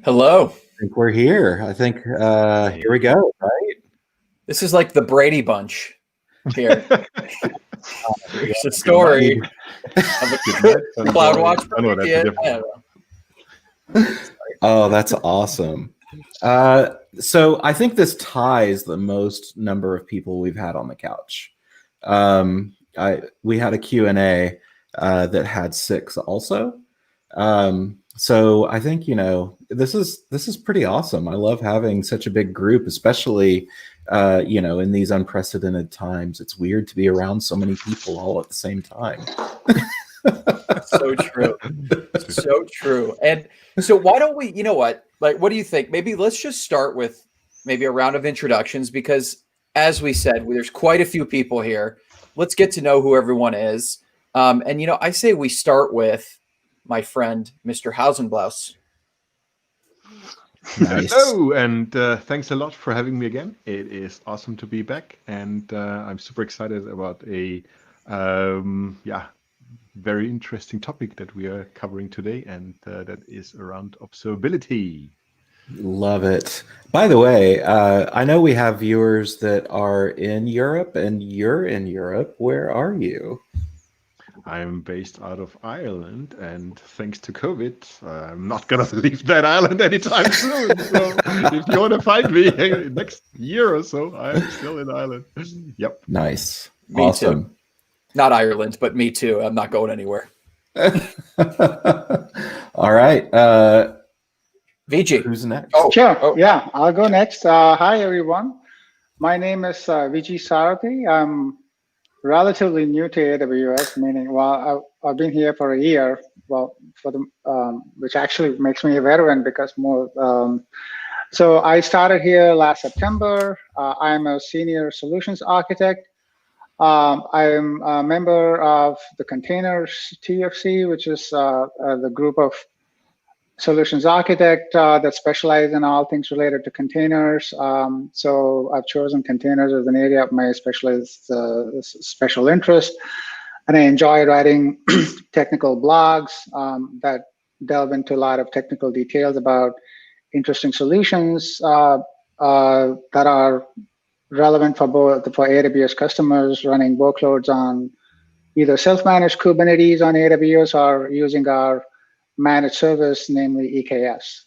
Hello. I think we're here. I think here we go, right? This is like the Brady Bunch here. Here's the story of the CloudWatch Prometheus. Oh, that's awesome. So I think this ties the most number of people we've had on the couch. We had a Q&A that had 6 also. So I think, this is pretty awesome. I love having such a big group, especially, in these unprecedented times. It's weird to be around so many people all at the same time. So true. So true. And so why don't we, what do you think? Maybe let's just start with maybe a round of introductions, because as we said, there's quite a few people here. Let's get to know who everyone is. I say we start with my friend, Mr. Hausenblaus. Nice. Hello, and thanks a lot for having me again. It is awesome to be back, and I'm super excited about a very interesting topic that we are covering today, and that is around observability. Love it. By the way, I know we have viewers that are in Europe, and you're in Europe. Where are you? I'm based out of Ireland, and thanks to COVID, I'm not going to leave that island anytime soon. So if you want to find me next year or so, I'm still in Ireland. Yep. Nice. Me awesome. Too. Not Ireland, but me too. I'm not going anywhere. All right. VG. Who's next? Oh, sure. Oh. Yeah, I'll go next. Hi, everyone. My name is VG Sarathi. I'm relatively new to AWS, meaning, I've been here for a year, which actually makes me a veteran because so I started here last September. I'm a senior solutions architect. I'm a member of the Containers TFC, which is the group of solutions architect that specialize in all things related to containers. So I've chosen containers as an area of my special interest. And I enjoy writing technical blogs that delve into a lot of technical details about interesting solutions that are relevant for AWS customers running workloads on either self-managed Kubernetes on AWS or using our managed service, namely EKS.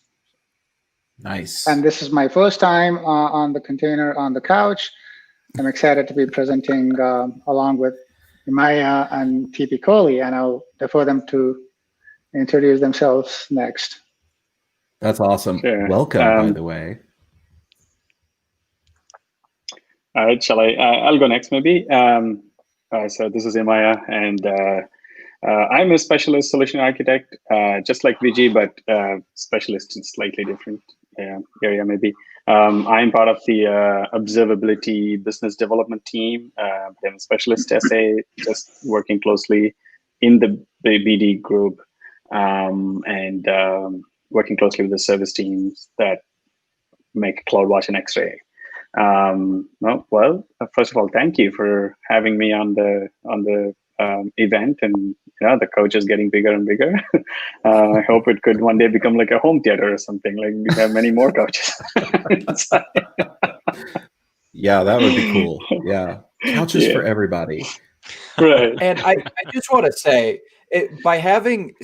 Nice. And this is my first time on the container on the couch. I'm excited to be presenting along with Maya and TP Kohli, and I'll defer them to introduce themselves next. That's awesome. Sure. Welcome, by the way. All right, I'll go next maybe. So this is Maya, and I'm a specialist solution architect, just like VG, but specialist in slightly different area maybe. I'm part of the observability business development team. I'm a specialist SA, just working closely in the BD group and working closely with the service teams that make CloudWatch and X-Ray. First of all, thank you for having me on the event, and the couch is getting bigger and bigger. I hope it could one day become like a home theater or something. Like we have many more couches. Yeah, that would be cool. Yeah, couches for everybody. Right. And I just want to say, by having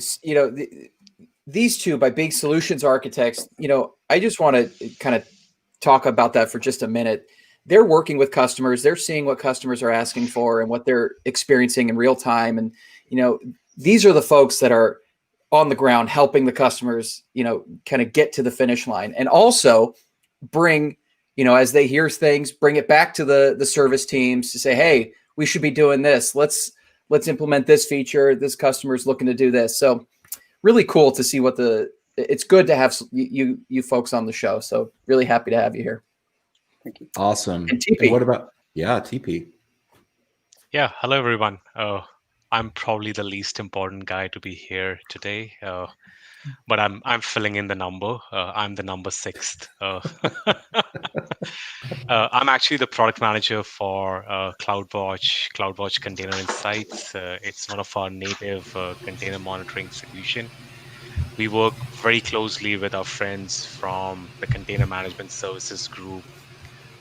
these two, by being solutions architects, I just want to kind of talk about that for just a minute. They're working with customers. They're seeing what customers are asking for and what they're experiencing in real time. And, these are the folks that are on the ground helping the customers, kind of get to the finish line, and also bring, as they hear things, bring it back to the service teams to say, hey, we should be doing this. Let's implement this feature. This customer's looking to do this. So really cool to see it's good to have you folks on the show. So really happy to have you here. Thank you. Awesome. And TP. And what about TP? Yeah, hello everyone. I'm probably the least important guy to be here today, but I'm filling in the number. I'm the number 6th. I'm actually the product manager for CloudWatch Container Insights. It's one of our native container monitoring solution. We work very closely with our friends from the Container Management Services Group,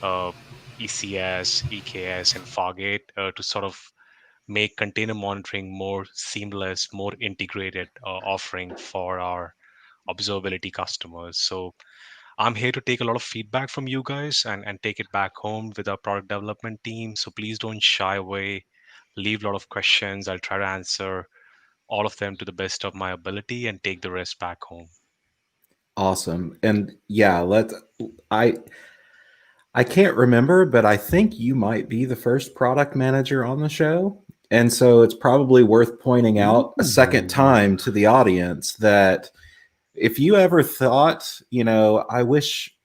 uh, ECS, EKS, and Fargate to sort of make container monitoring more seamless, more integrated offering for our observability customers. So I'm here to take a lot of feedback from you guys and take it back home with our product development team. So please don't shy away. Leave a lot of questions. I'll try to answer all of them to the best of my ability and take the rest back home. Awesome. And yeah, I I can't remember, but I think you might be the first product manager on the show. And so it's probably worth pointing out a second time to the audience that if you ever thought, I wish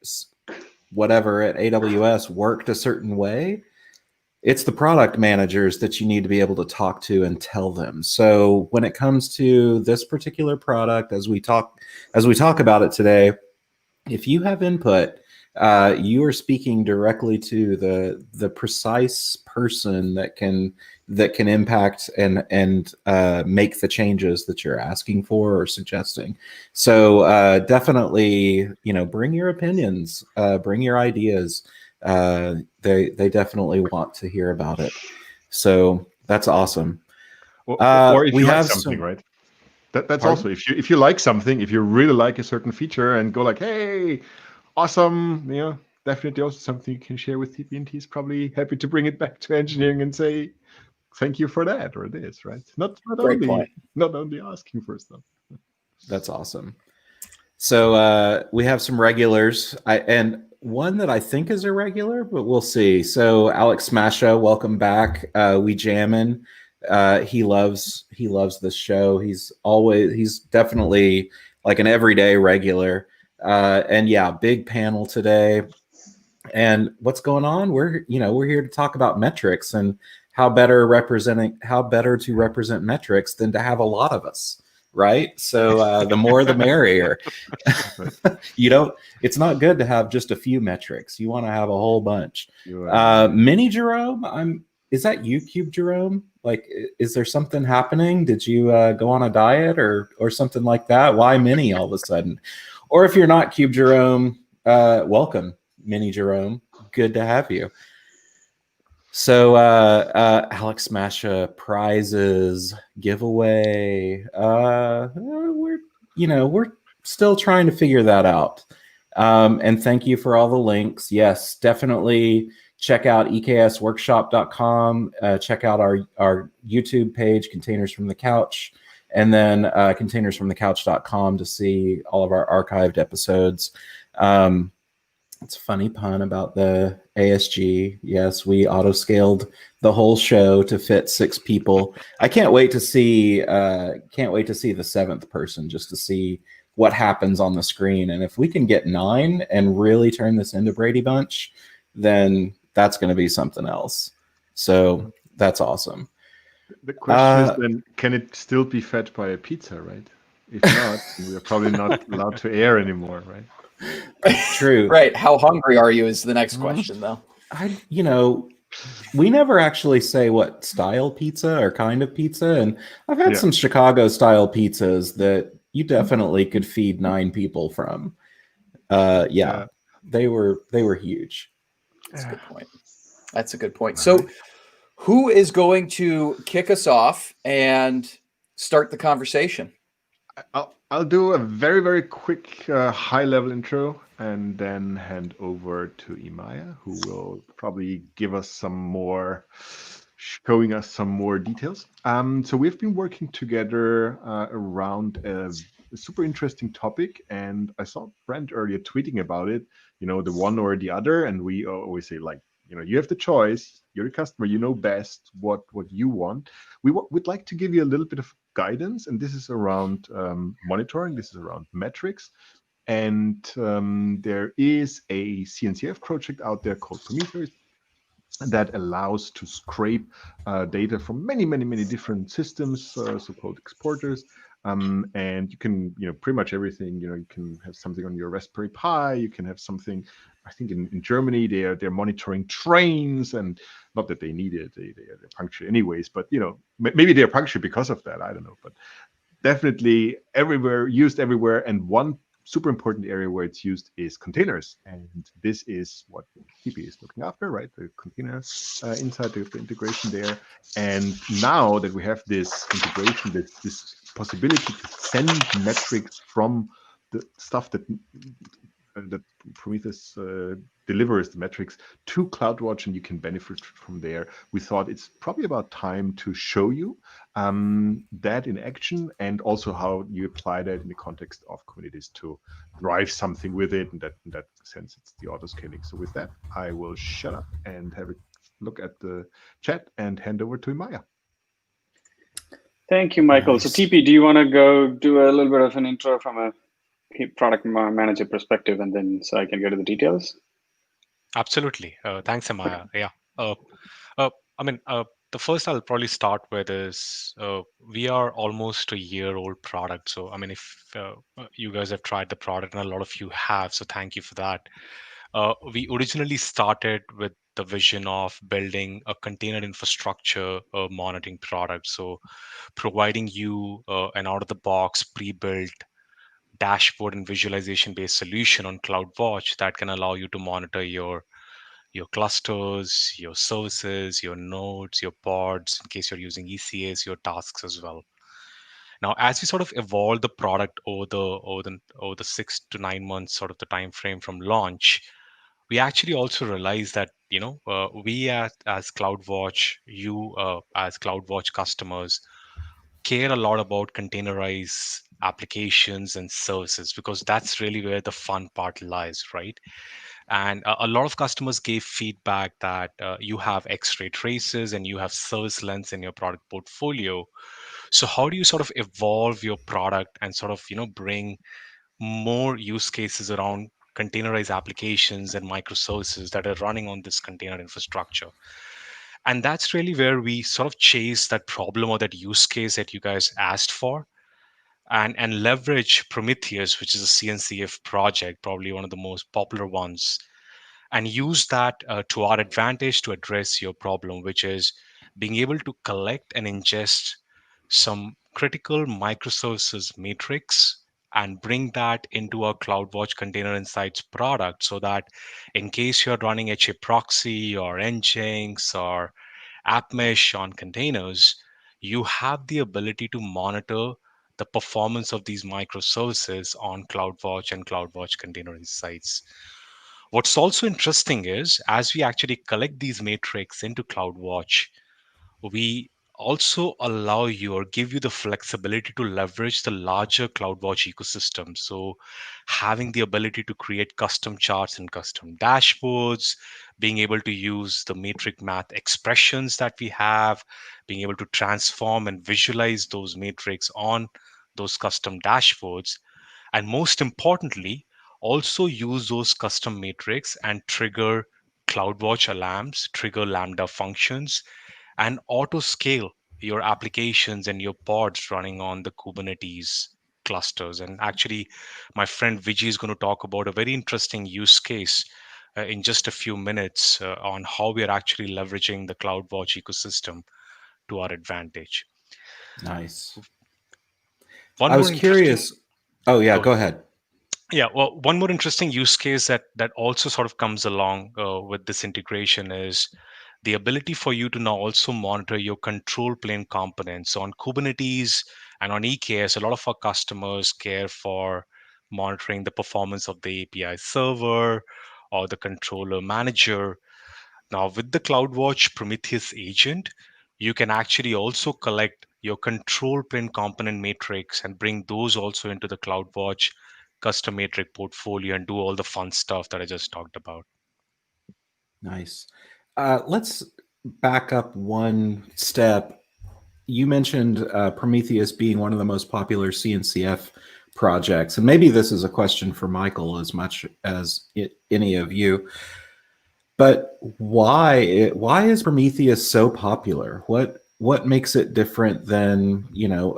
whatever at AWS worked a certain way, it's the product managers that you need to be able to talk to and tell them. So when it comes to this particular product, as we talk about it today, if you have input, you are speaking directly to the precise person that can impact and make the changes that you're asking for or suggesting. So definitely, bring your opinions, bring your ideas. They definitely want to hear about it. So that's awesome. Or if we you like have something, right? That's Pardon? also if you like something, if you really like a certain feature and go like, hey, awesome, definitely also something you can share with TPNT. Is probably happy to bring it back to engineering and say thank you for that or this, right? Not only asking for stuff. That's awesome. So we have some regulars, and one that I think is a regular, but we'll see. So Alex Smasha, welcome back. We jammin'. He loves this show. He's definitely like an everyday regular. And yeah, big panel today. And what's going on? We're here to talk about metrics and how better to represent metrics than to have a lot of us, right? So the more the merrier. It's not good to have just a few metrics. You want to have a whole bunch. Mini Jerome, is that you, Cube Jerome? Like, is there something happening? Did you go on a diet or something like that? Why Mini all of a sudden? Or if you're not Cube Jerome, welcome, Mini Jerome. Good to have you. So Alex Smasha prizes giveaway. We're still trying to figure that out. And thank you for all the links. Yes, definitely check out eksworkshop.com. Check out our YouTube page, Containers from the Couch, and then containersfromthecouch.com to see all of our archived episodes. It's a funny pun about the ASG. Yes, we auto-scaled the whole show to fit 6 people. I can't wait to see the 7th person, just to see what happens on the screen. And if we can get 9 and really turn this into Brady Bunch, then that's going to be something else. So that's awesome. The question is then, can it still be fed by a pizza, right? If not, we're probably not allowed to air anymore, right? True. Right. How hungry are you is the next question, though. We never actually say what style pizza or kind of pizza. And I've had some Chicago style pizzas that you definitely could feed 9 people from. They were huge. That's a good point. That's a good point. So who is going to kick us off and start the conversation? I'll do a very, very quick high-level intro and then hand over to Imaya, who will probably give us showing us some more details. So we've been working together around a super interesting topic, and I saw Brent earlier tweeting about it, the one or the other, and we always say, like, you have the choice, you're a customer, you know best what you want. We'd like to give you a little bit of guidance, and this is around monitoring, this is around metrics, and there is a CNCF project out there called Prometheus that allows to scrape data from many, many, many different systems, so-called exporters. And you can, pretty much everything, you can have something on your Raspberry Pi, you can have something, I think in Germany, they're monitoring trains, and not that they need it, they're punctual anyways, but, maybe they're punctual because of that, I don't know. But definitely everywhere, used everywhere. And one super important area where it's used is containers. And this is what TP is looking after, right? The containers inside the integration there. And now that we have this integration, this possibility to send metrics from the stuff that Prometheus delivers the metrics to CloudWatch, and you can benefit from there. We thought it's probably about time to show you that in action, and also how you apply that in the context of Kubernetes to drive something with it. And in that sense, it's the auto scaling. So with that, I will shut up and have a look at the chat and hand over to Maya. Thank you, Michael. Nice. So TP, do you want to go do a little bit of an intro from a product manager perspective, and then so I can get to the details? Absolutely. Thanks, Amaya. Yeah. The first I'll probably start with is we are almost a year-old product. So, if you guys have tried the product, and a lot of you have, so thank you for that. We originally started with the vision of building a container infrastructure monitoring product. So, providing you an out-of-the-box pre-built dashboard and visualization based solution on CloudWatch that can allow you to monitor your clusters, your services, your nodes, your pods, in case you're using ECAs, your tasks as well. Now, as we sort of evolve the product over the 6 to 9 months sort of the time frame from launch, we actually also realized that we as CloudWatch, you as CloudWatch customers, care a lot about containerized applications and services, because that's really where the fun part lies, right? And a lot of customers gave feedback that you have X-ray traces and you have service lengths in your product portfolio. So how do you sort of evolve your product and sort of bring more use cases around containerized applications and microservices that are running on this container infrastructure? And that's really where we sort of chase that problem or that use case that you guys asked for, and leverage Prometheus, which is a CNCF project, probably one of the most popular ones, and use that to our advantage to address your problem, which is being able to collect and ingest some critical microservices matrix and bring that into our CloudWatch Container Insights product, so that in case you're running HA proxy or Nginx or AppMesh on containers, you have the ability to monitor the performance of these microservices on CloudWatch and CloudWatch Container Insights. What's also interesting is, as we actually collect these metrics into CloudWatch, we also allow you or give you the flexibility to leverage the larger CloudWatch ecosystem. So having the ability to create custom charts and custom dashboards, being able to use the metric math expressions that we have, being able to transform and visualize those metrics on those custom dashboards, and most importantly, also use those custom metrics and trigger CloudWatch alarms, trigger Lambda functions, and auto scale your applications and your pods running on the Kubernetes clusters. And actually, my friend Vijay is going to talk about a very interesting use case in just a few minutes on how we are actually leveraging the CloudWatch ecosystem to our advantage. Nice. One I more was curious. Oh yeah, go ahead. Yeah, well, one more interesting use case that also sort of comes along with this integration is the ability for you to now also monitor your control plane components. So on Kubernetes and on EKS, a lot of our customers care for monitoring the performance of the API server or the controller manager. Now, with the CloudWatch Prometheus agent, you can actually also collect your control plane component matrix and bring those also into the CloudWatch custom matrix portfolio and do all the fun stuff that I just talked about. Nice. Let's back up one step. You mentioned Prometheus being one of the most popular CNCF projects, and maybe this is a question for Michael as much as any of you. But why is Prometheus so popular? What makes it different than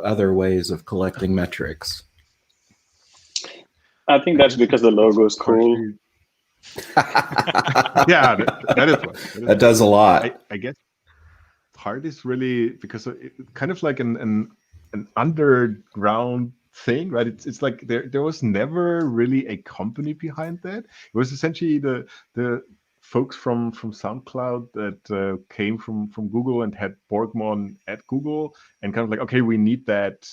other ways of collecting metrics? I think that's because the logo is cool. Yeah, that is one. That does a lot. I guess part is really because it kind of like an an underground thing, right? It's like there was never really a company behind that. It was essentially the folks from SoundCloud that came from Google and had Borgmon at Google, and kind of like, okay, we need that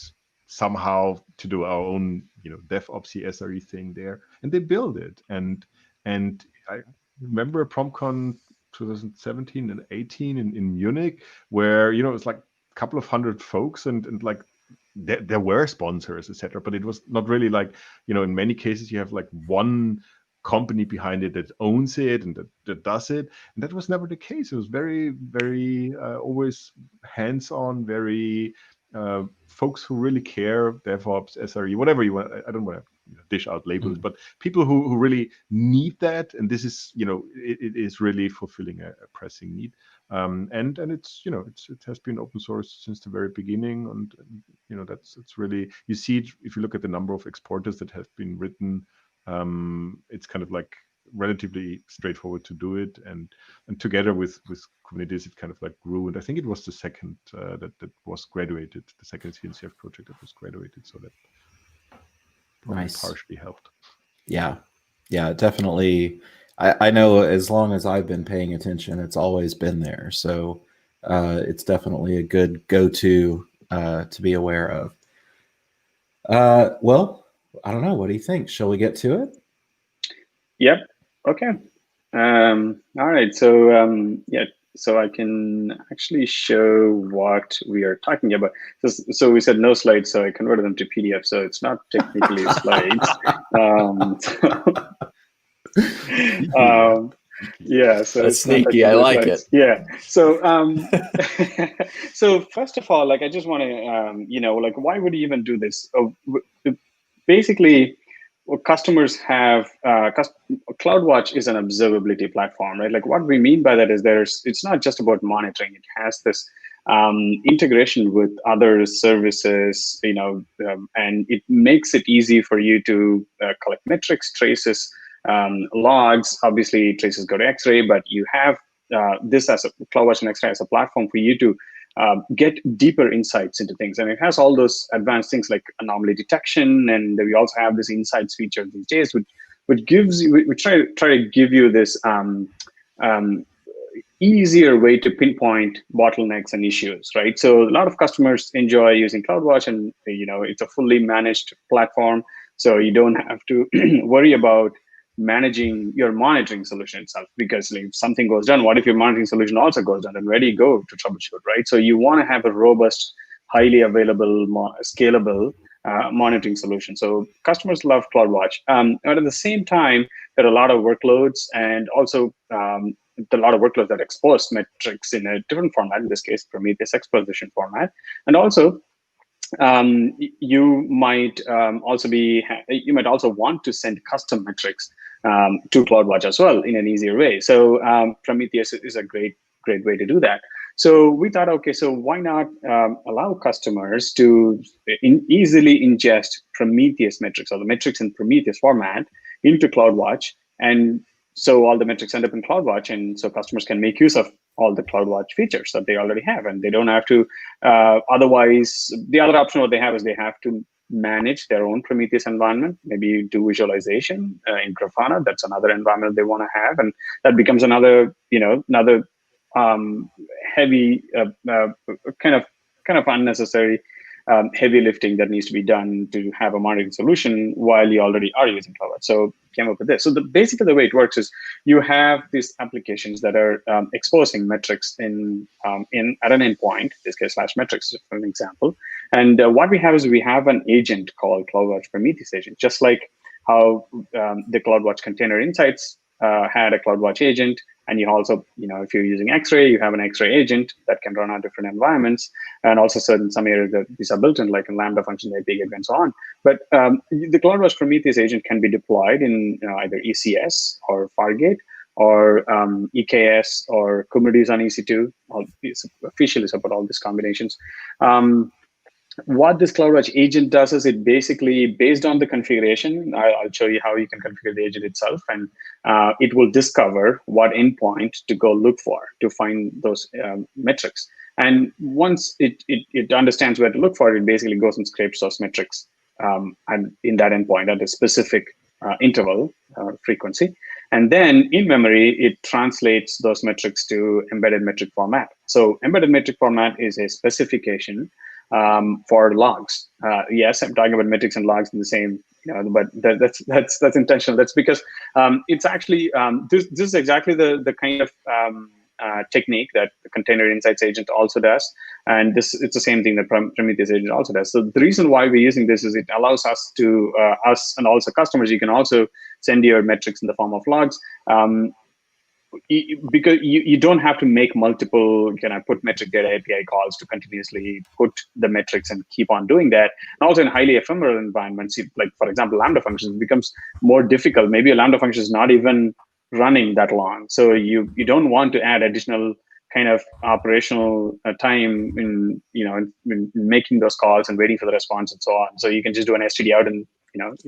somehow to do our own, DevOps SRE thing there, and they build it. And I remember PromCon 2017 and 18 in Munich, where it's like a couple of hundred folks, and like there were sponsors, etc. But it was not really like, in many cases you have like one company behind it that owns it and that does it, and that was never the case. It was very, very always hands-on, very folks who really care, DevOps, SRE, whatever you want. I don't want to dish out labels, but people who really need that, and this is, it is really fulfilling a pressing need. And it's, it has been open source since the very beginning, and it's really, you see it if you look at the number of exporters that have been written. It's kind of like relatively straightforward to do it, and together with Kubernetes, it kind of like grew. And I think it was the second that was graduated, the second CNCF project that was graduated, so that probably partially helped. Yeah, definitely. I know as long as I've been paying attention, it's always been there. So it's definitely a good go-to to be aware of. Well, I don't know. What do you think? Shall we get to it? Yep. Okay. All right. So so I can actually show what we are talking about. So we said no slides, so I converted them to PDF. So it's not technically slides. Yeah, so that's sneaky. I like it. Yeah. So so first of all, like, I just want to like, why would you even do this? Basically, what customers have, CloudWatch is an observability platform, right? Like, what we mean by that is it's not just about monitoring. It has this integration with other services, and it makes it easy for you to collect metrics, traces, logs. Obviously, traces go to X-ray, but you have this as a CloudWatch and X-ray as a platform for you to get deeper insights into things. And it has all those advanced things like anomaly detection, and we also have this insights feature these days, which gives you, we try to give you this easier way to pinpoint bottlenecks and issues, right? So a lot of customers enjoy using CloudWatch, and it's a fully managed platform, so you don't have to worry about managing your monitoring solution itself, because if something goes down, what if your monitoring solution also goes down, and where do you go to troubleshoot, right? So you want to have a robust, highly available, scalable monitoring solution. So customers love CloudWatch. But at the same time, there are a lot of workloads, and also a lot of workloads that expose metrics in a different format, in this case, Prometheus exposition format. And also, you might also want to send custom metrics to CloudWatch as well in an easier way. So Prometheus is a great way to do that. So we thought, okay, so why not allow customers to easily ingest Prometheus metrics, or the metrics in Prometheus format, into CloudWatch, and so all the metrics end up in CloudWatch, and so customers can make use of all the CloudWatch features that they already have, and they don't have to. Otherwise, the other option what they have is they have to manage their own Prometheus environment, maybe do visualization in Grafana. That's another environment they want to have, and that becomes another heavy kind of unnecessary heavy lifting that needs to be done to have a monitoring solution while you already are using CloudWatch. So came up with this. So basically the way it works is you have these applications that are exposing metrics at an endpoint, this case /metrics for an example. And what we have is we have an agent called CloudWatch Prometheus agent, just like how the CloudWatch Container Insights had a CloudWatch agent. And you also, if you're using X-ray, you have an X-ray agent that can run on different environments. And also in some areas that these are built in, like in Lambda function, API gateway, and so on. But the CloudWatch Prometheus agent can be deployed in either ECS or Fargate or EKS or Kubernetes on EC2. Officially support all these combinations. what this CloudWatch agent does is it basically, based on the configuration, I'll show you how you can configure the agent itself, and it will discover what endpoint to go look for to find those metrics. And once it understands where to look for it, basically goes and scrapes those metrics and in that endpoint at a specific interval frequency. And then in memory, it translates those metrics to embedded metric format. So embedded metric format is a specification for logs. Yes, I'm talking about metrics and logs in the same, but that's intentional. That's because it's actually this is exactly the kind of technique that the Container Insights agent also does, and it's the same thing that Prometheus agent also does. So the reason why we're using this is it allows us to us and also customers. You can also send your metrics in the form of logs. Because you don't have to make multiple put metric data API calls to continuously put the metrics and keep on doing that. And also in highly ephemeral environments, like for example, Lambda functions, it becomes more difficult. Maybe a Lambda function is not even running that long. So you don't want to add additional kind of operational time in making those calls and waiting for the response and so on. So you can just do an STD out and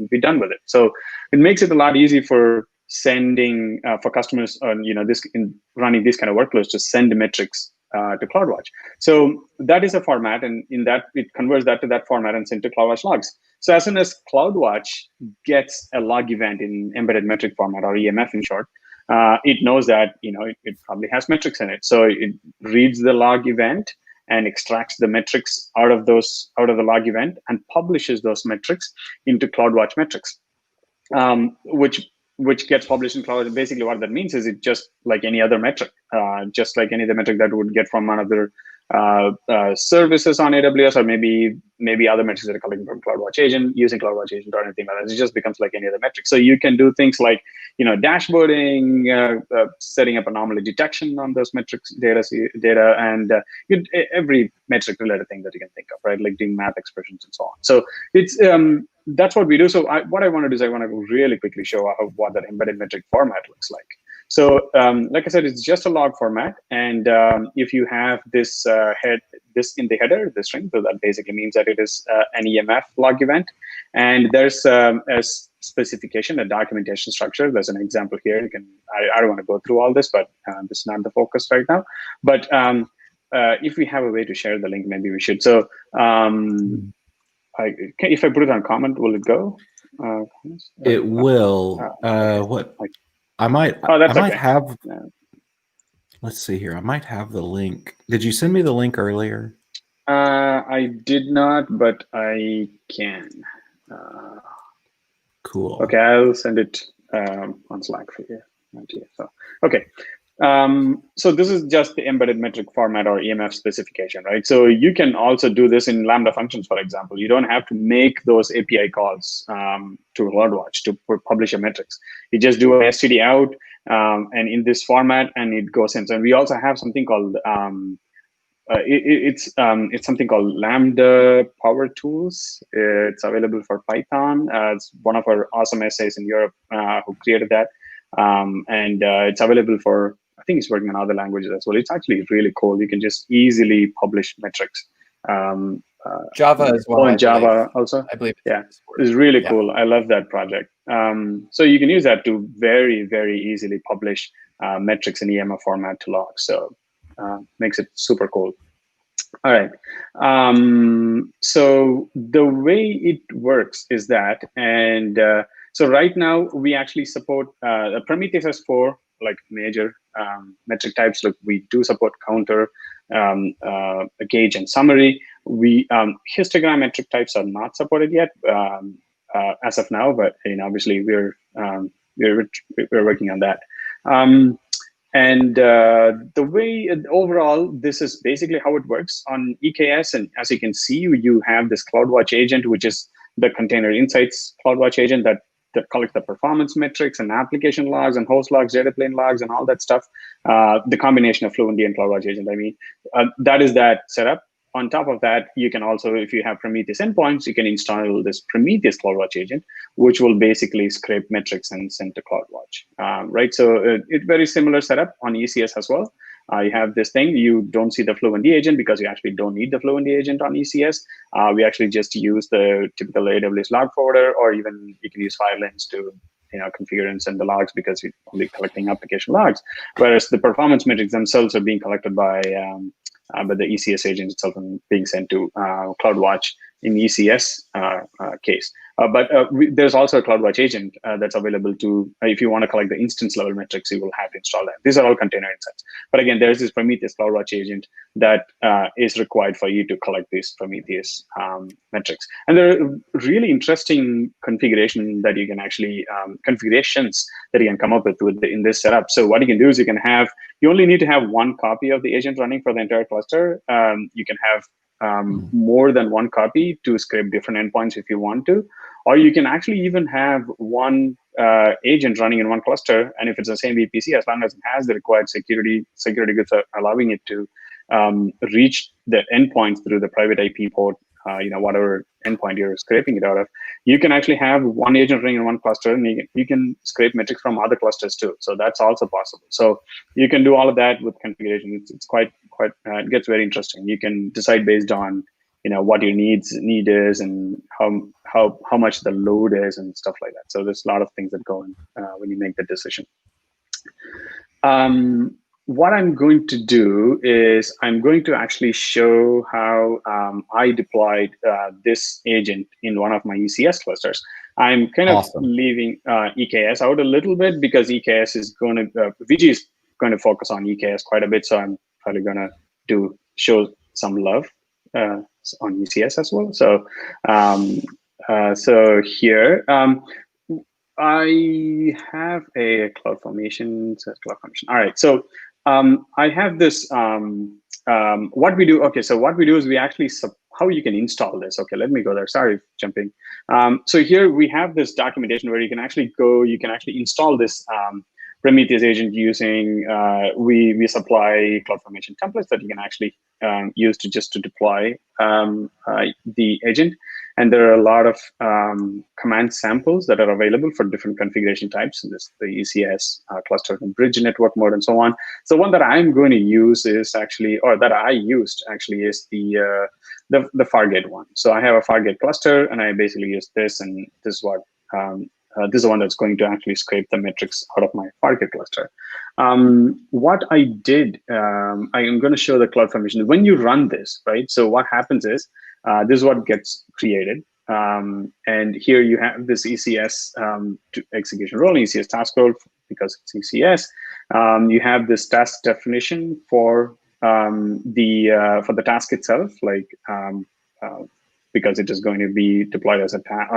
be done with it. So it makes it a lot easier for sending for customers on this in running these kind of workloads to send metrics to CloudWatch. So that is a format, and in that it converts that to that format and send to CloudWatch logs. So as soon as CloudWatch gets a log event in embedded metric format, or EMF in short, it knows that it probably has metrics in it. So it reads the log event and extracts the metrics out of the log event and publishes those metrics into CloudWatch metrics, which gets published in Cloud. Basically, what that means is it's just like any other metric, just like any other metric that would get from another services on AWS, or maybe other metrics that are collected from CloudWatch agent, using CloudWatch agent or anything like that. It just becomes like any other metric. So you can do things like dashboarding, setting up anomaly detection on those metrics data, and every metric related thing that you can think of, right? Like doing math expressions and so on. So it's that's what we do. So what I want to do is I want to really quickly show what that embedded metric format looks like. So like I said, it's just a log format. And if you have this this in the header, the string, so that basically means that it is an EMF log event. And there's a specification, a documentation structure. There's an example here. You can, I don't want to go through all this, but this is not the focus right now. But if we have a way to share the link, maybe we should. So if I put it on comment, will it go? It will. What? I might have. Let's see here. I might have the link. Did you send me the link earlier? I did not, but I can. Cool. Okay, I'll send it on Slack for you. So, okay. So this is just the embedded metric format or EMF specification, right? So you can also do this in Lambda functions, for example. You don't have to make those API calls to CloudWatch to publish your metrics. You just do an STD out and in this format, and it goes in. So we also have something called it's something called Lambda Power Tools. It's available for Python. It's one of our awesome essays in Europe who created that, and it's available for. I think it's working on other languages as well. It's actually really cool. You can just easily publish metrics. Java as well. Oh, and Java also. I believe. Yeah, it's really cool. I love that project. So you can use that to very, very easily publish metrics in EMF format to logs. So makes it super cool. All right. So the way it works is that, and so right now we actually support Prometheus has 4 like major metric types. Look, we do support counter, gauge, and summary. We histogram metric types are not supported yet as of now, but obviously we're working on that. And the way overall, this is basically how it works on EKS. And as you can see, you have this CloudWatch agent, which is the Container Insights CloudWatch agent that collect the performance metrics and application logs and host logs, data plane logs, and all that stuff. The combination of Fluentd and CloudWatch agent, that is that setup. On top of that, you can also, if you have Prometheus endpoints, you can install this Prometheus CloudWatch agent, which will basically scrape metrics and send to CloudWatch, right? So it's very similar setup on ECS as well. you have this thing, you don't see the Fluentd agent because you actually don't need the Fluentd agent on ECS. We actually just use the typical AWS log forwarder, or even you can use Firelines to configure and send the logs because you're only collecting application logs. Whereas the performance metrics themselves are being collected by the ECS agent itself and being sent to CloudWatch in ECS case. But there's also a CloudWatch agent that's available to, if you want to collect the instance level metrics, you will have to install that. These are all container insights. But again, there's this Prometheus CloudWatch agent that is required for you to collect these Prometheus metrics. And there are really interesting configurations that you can actually come up with in this setup. So what you can do is you only need to have one copy of the agent running for the entire cluster. You can have more than one copy to scrape different endpoints if you want to, or you can actually even have one agent running in one cluster, and if it's the same VPC, as long as it has the required security groups allowing it to reach the endpoints through the private IP port, whatever endpoint you're scraping it out of, you can actually have one agent running in one cluster, and you can scrape metrics from other clusters too. So that's also possible. So you can do all of that with configuration. It's quite it gets very interesting. You can decide based on what your need is and how much the load is and stuff like that. So there's a lot of things that go in when you make the decision. What I'm going to do is I'm going to actually show how I deployed this agent in one of my ECS clusters. I'm kind of leaving EKS out a little bit because EKS is going to, VG is going to focus on EKS quite a bit. So I'm probably going to show some love on ECS as well. So, so here, I have a CloudFormation. All right, so I have this. What we do? Okay, so what we do is we actually how you can install this. Okay, let me go there. Sorry, jumping. So here we have this documentation where you can actually go. You can actually install this Prometheus agent using. We supply CloudFormation templates that you can actually use to deploy the agent. And there are a lot of command samples that are available for different configuration types. And this the ECS cluster and bridge network mode and so on. So one that I'm going to use is actually, or that I used actually, is the Fargate one. So I have a Fargate cluster, and I basically use this, and this is what this is the one that's going to actually scrape the metrics out of my Fargate cluster. What I did, I am going to show the CloudFormation. When you run this, right? So what happens is, this is what gets created. And here you have this ECS execution role, ECS task role, because it's ECS. You have this task definition for the task itself, like because it is going to be deployed as a task.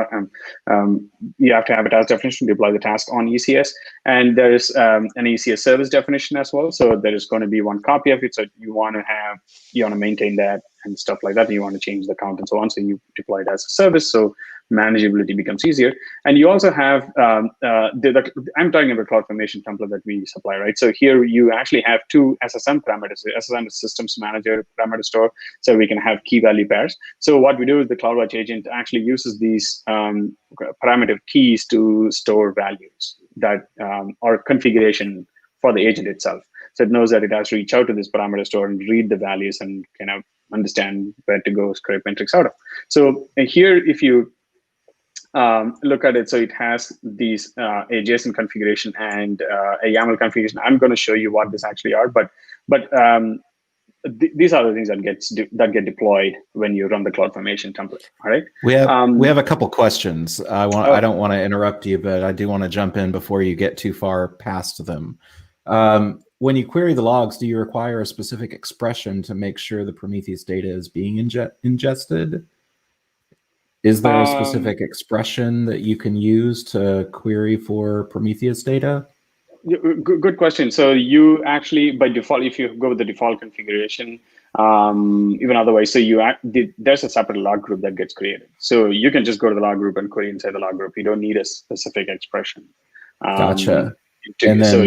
You have to have a task definition to deploy the task on ECS. And there is an ECS service definition as well. So there is going to be one copy of it. So you want to maintain that and stuff like that. And you want to change the count and so on. So you deploy it as a service. So manageability becomes easier. And you also have, I'm talking about CloudFormation template that we supply, right? So here you actually have two SSM parameters. SSM is Systems Manager Parameter Store. So we can have key value pairs. So what we do is the CloudWatch agent actually uses these parameter keys to store values that are configuration for the agent itself. So it knows that it has to reach out to this parameter store and read the values and kind of understand where to go scrape metrics out of. So here, if you look at it, so it has these a JSON configuration and a YAML configuration. I'm going to show you what this actually are, but these are the things that get deployed when you run the CloudFormation template. All right. We have a couple questions. I don't want to interrupt you, but I do want to jump in before you get too far past them. When you query the logs, do you require a specific expression to make sure the Prometheus data is being ingested? Is there a specific expression that you can use to query for Prometheus data? Good question. So you actually, by default, if you go with the default configuration, even otherwise, so there's a separate log group that gets created. So you can just go to the log group and query inside the log group. You don't need a specific expression. Gotcha. And then, so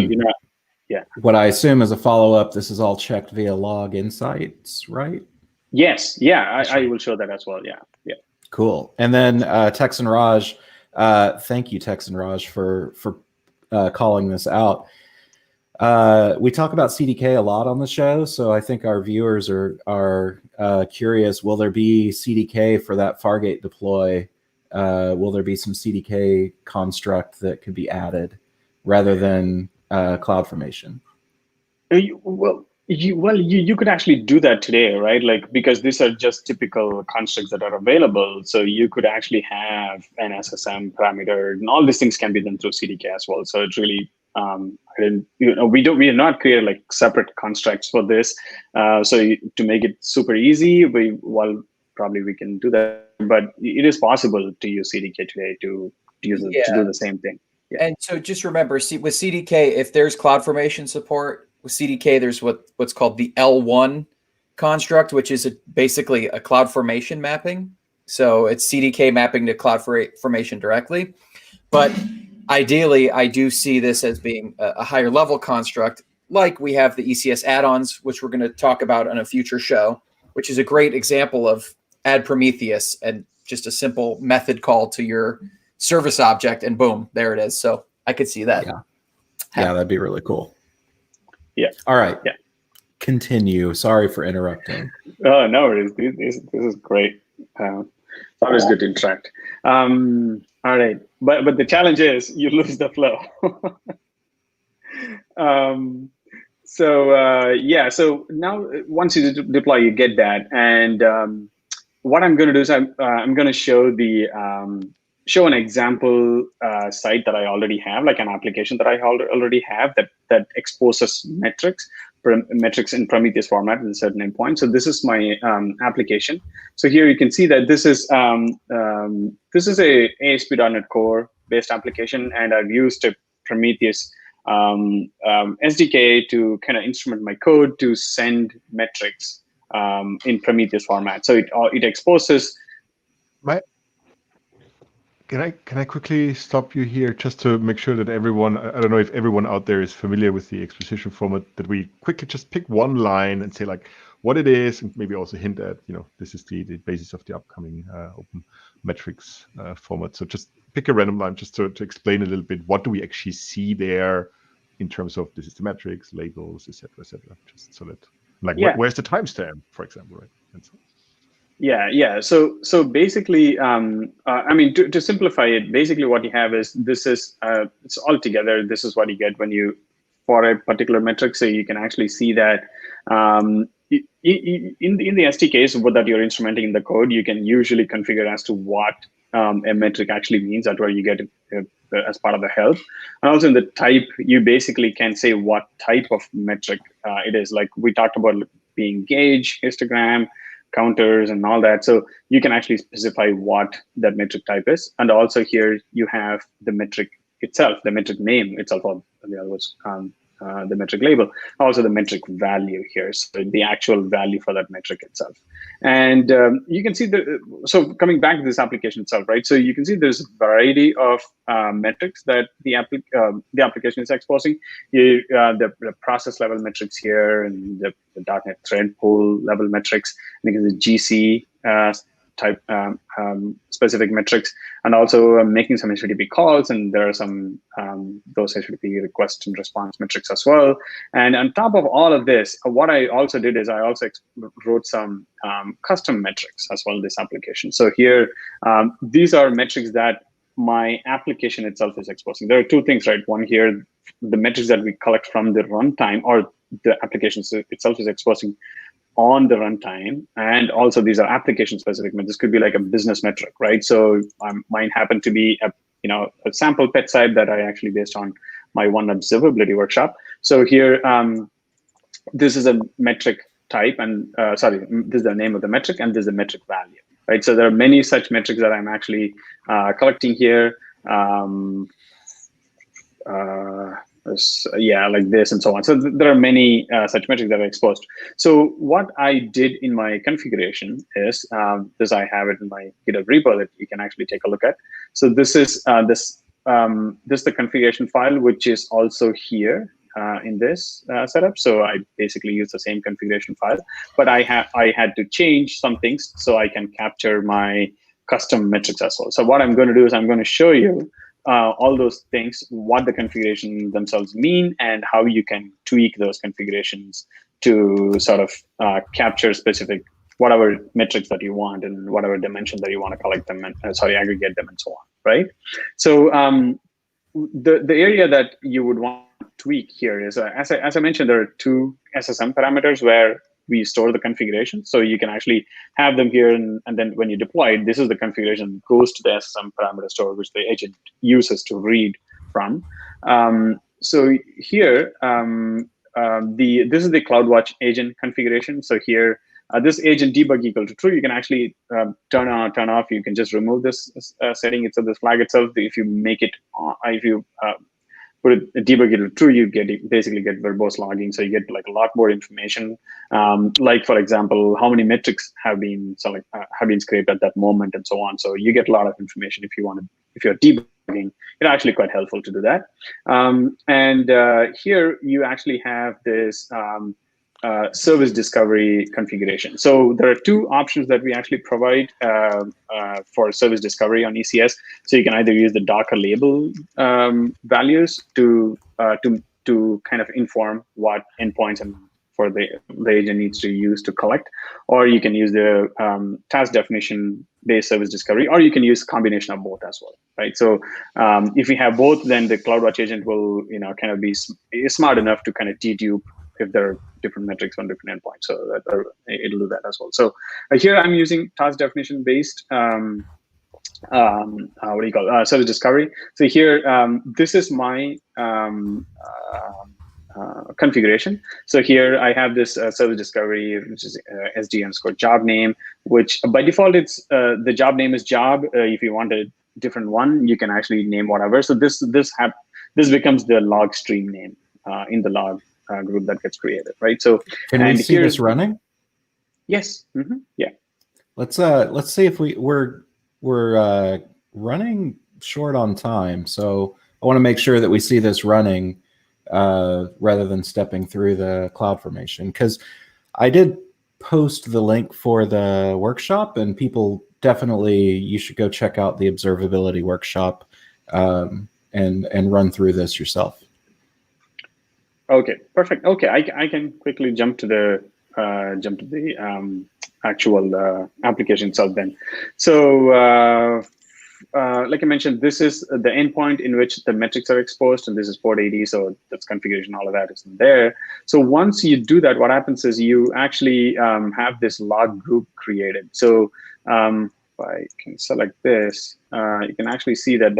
yeah. What I assume as a follow-up, this is all checked via log insights, right? Yes. Yeah, I will show that as well. Yeah. Yeah. Cool. And then Texan Raj, thank you, Texan Raj, for calling this out. We talk about CDK a lot on the show, so I think our viewers are curious. Will there be CDK for that Fargate deploy? Will there be some CDK construct that could be added rather than CloudFormation? You could actually do that today, right? Like, because these are just typical constructs that are available. So you could actually have an SSM parameter, and all these things can be done through CDK as well. So it's really, we are not created like separate constructs for this. To make it super easy, probably we can do that, but it is possible to use CDK today to do the same thing. Yeah. And so just remember, with CDK, if there's CloudFormation support, with CDK, there's what's called the L1 construct, which is basically a CloudFormation mapping. So it's CDK mapping to CloudFormation directly. But ideally, I do see this as being a higher level construct, like we have the ECS add-ons, which we're going to talk about on a future show, which is a great example of add Prometheus and just a simple method call to your service object, and boom, there it is. So I could see that. Yeah, that'd be really cool. Yeah. All right. Yeah. Continue. Sorry for interrupting. Oh, no worries. This is great. It's always good to interact. All right. But the challenge is you lose the flow. So now once you deploy, you get that. And what I'm going to do is I'm going to show an example site that I already have, like an application that I already have that exposes metrics in Prometheus format in a certain endpoint. So this is my application. So here you can see that this is a ASP.NET Core based application, and I've used a Prometheus SDK to kind of instrument my code to send metrics in Prometheus format. So it exposes. Can I quickly stop you here just to make sure that everyone, I don't know if everyone out there is familiar with the exposition format, that we quickly just pick one line and say like what it is, and maybe also hint at, this is the basis of the upcoming open metrics format. So just pick a random line just to explain a little bit, what do we actually see there in terms of this is the metrics, labels, etc., just so that where's the timestamp, for example, right? And so. Yeah. So basically, to simplify it, basically what you have is it's all together. This is what you get for a particular metric. So you can actually see that in the SDKs that you're instrumenting in the code, you can usually configure as to what a metric actually means. That's where you get as part of the help. And also in the type, you basically can say what type of metric it is. Like we talked about being gauge, histogram, counters, and all that. So you can actually specify what that metric type is. And also here you have the metric itself, the metric name itself, or the other words, the metric label, also the metric value here. So the actual value for that metric itself. And you can see so coming back to this application itself, right? So you can see there's a variety of metrics that the application is exposing. The process level metrics here, and the .NET thread pool level metrics, I think the GC type specific metrics, and also making some HTTP calls, and there are some those HTTP request and response metrics as well. And on top of all of this, what I also did is I also wrote some custom metrics as well in this application. So here, these are metrics that my application itself is exposing. There are two things, right? One here, the metrics that we collect from the runtime, or the application itself is exposing on the runtime, and also these are application specific metrics. This could be like a business metric, right? So mine happened to be a sample pet site that I actually based on my one observability workshop. So here, this is a metric type, and this is the name of the metric, and this is the metric value, right? So there are many such metrics that I'm actually collecting here. Like this and so on. So there are many such metrics that are exposed. So what I did in my configuration is this. I have it in my GitHub repo that you can actually take a look at. So this is this the configuration file, which is also here in this setup. So I basically use the same configuration file, but I had to change some things so I can capture my custom metrics as well. So what I'm going to do is I'm going to show you all those things, what the configuration themselves mean, and how you can tweak those configurations to sort of capture specific whatever metrics that you want and whatever dimension that you want to collect them and aggregate them and so on, right? So the area that you would want to tweak here is, as I mentioned, there are two SSM parameters where we store the configuration. So you can actually have them here, and then when you deploy it, this is the configuration goes to the SSM parameter store, which the agent uses to read from. So here, this is the CloudWatch agent configuration. So here, this agent debug equal to true, you can actually turn on or turn off. You can just remove this setting. It's this flag itself. If you make it, if you put it debug equal to true, you basically get verbose logging. So you get like a lot more information. Like for example, how many metrics have been scraped at that moment and so on. So you get a lot of information if you're debugging. It's actually quite helpful to do that. Here you actually have this service discovery configuration. So there are two options that we actually provide for service discovery on ECS. So you can either use the Docker label values to kind of inform what endpoints and for the agent needs to use to collect, or you can use the task definition based service discovery, or you can use a combination of both as well, right? So if we have both, then the CloudWatch agent will kind of be smart enough to kind of dedupe if there are different metrics on different endpoints, so that it'll do that as well. So here I'm using task definition based service discovery. So here, this is my configuration. So here I have this service discovery, which is SD_job name, which by default it's the job name is job. If you want a different one, you can actually name whatever. So this becomes the log stream name in the log group that gets created, right? So can we see this running? Yes. Yeah. Let's see if we're running short on time. So I want to make sure that we see this running rather than stepping through the CloudFormation, because I did post the link for the workshop, and people definitely, you should go check out the observability workshop and run through this yourself. Okay, perfect. Okay, I can quickly jump to the actual application itself then. So like I mentioned, this is the endpoint in which the metrics are exposed, and this is port 80, so that's configuration, all of that is in there. So once you do that, what happens is you actually have this log group created. So if I can select this, you can actually see that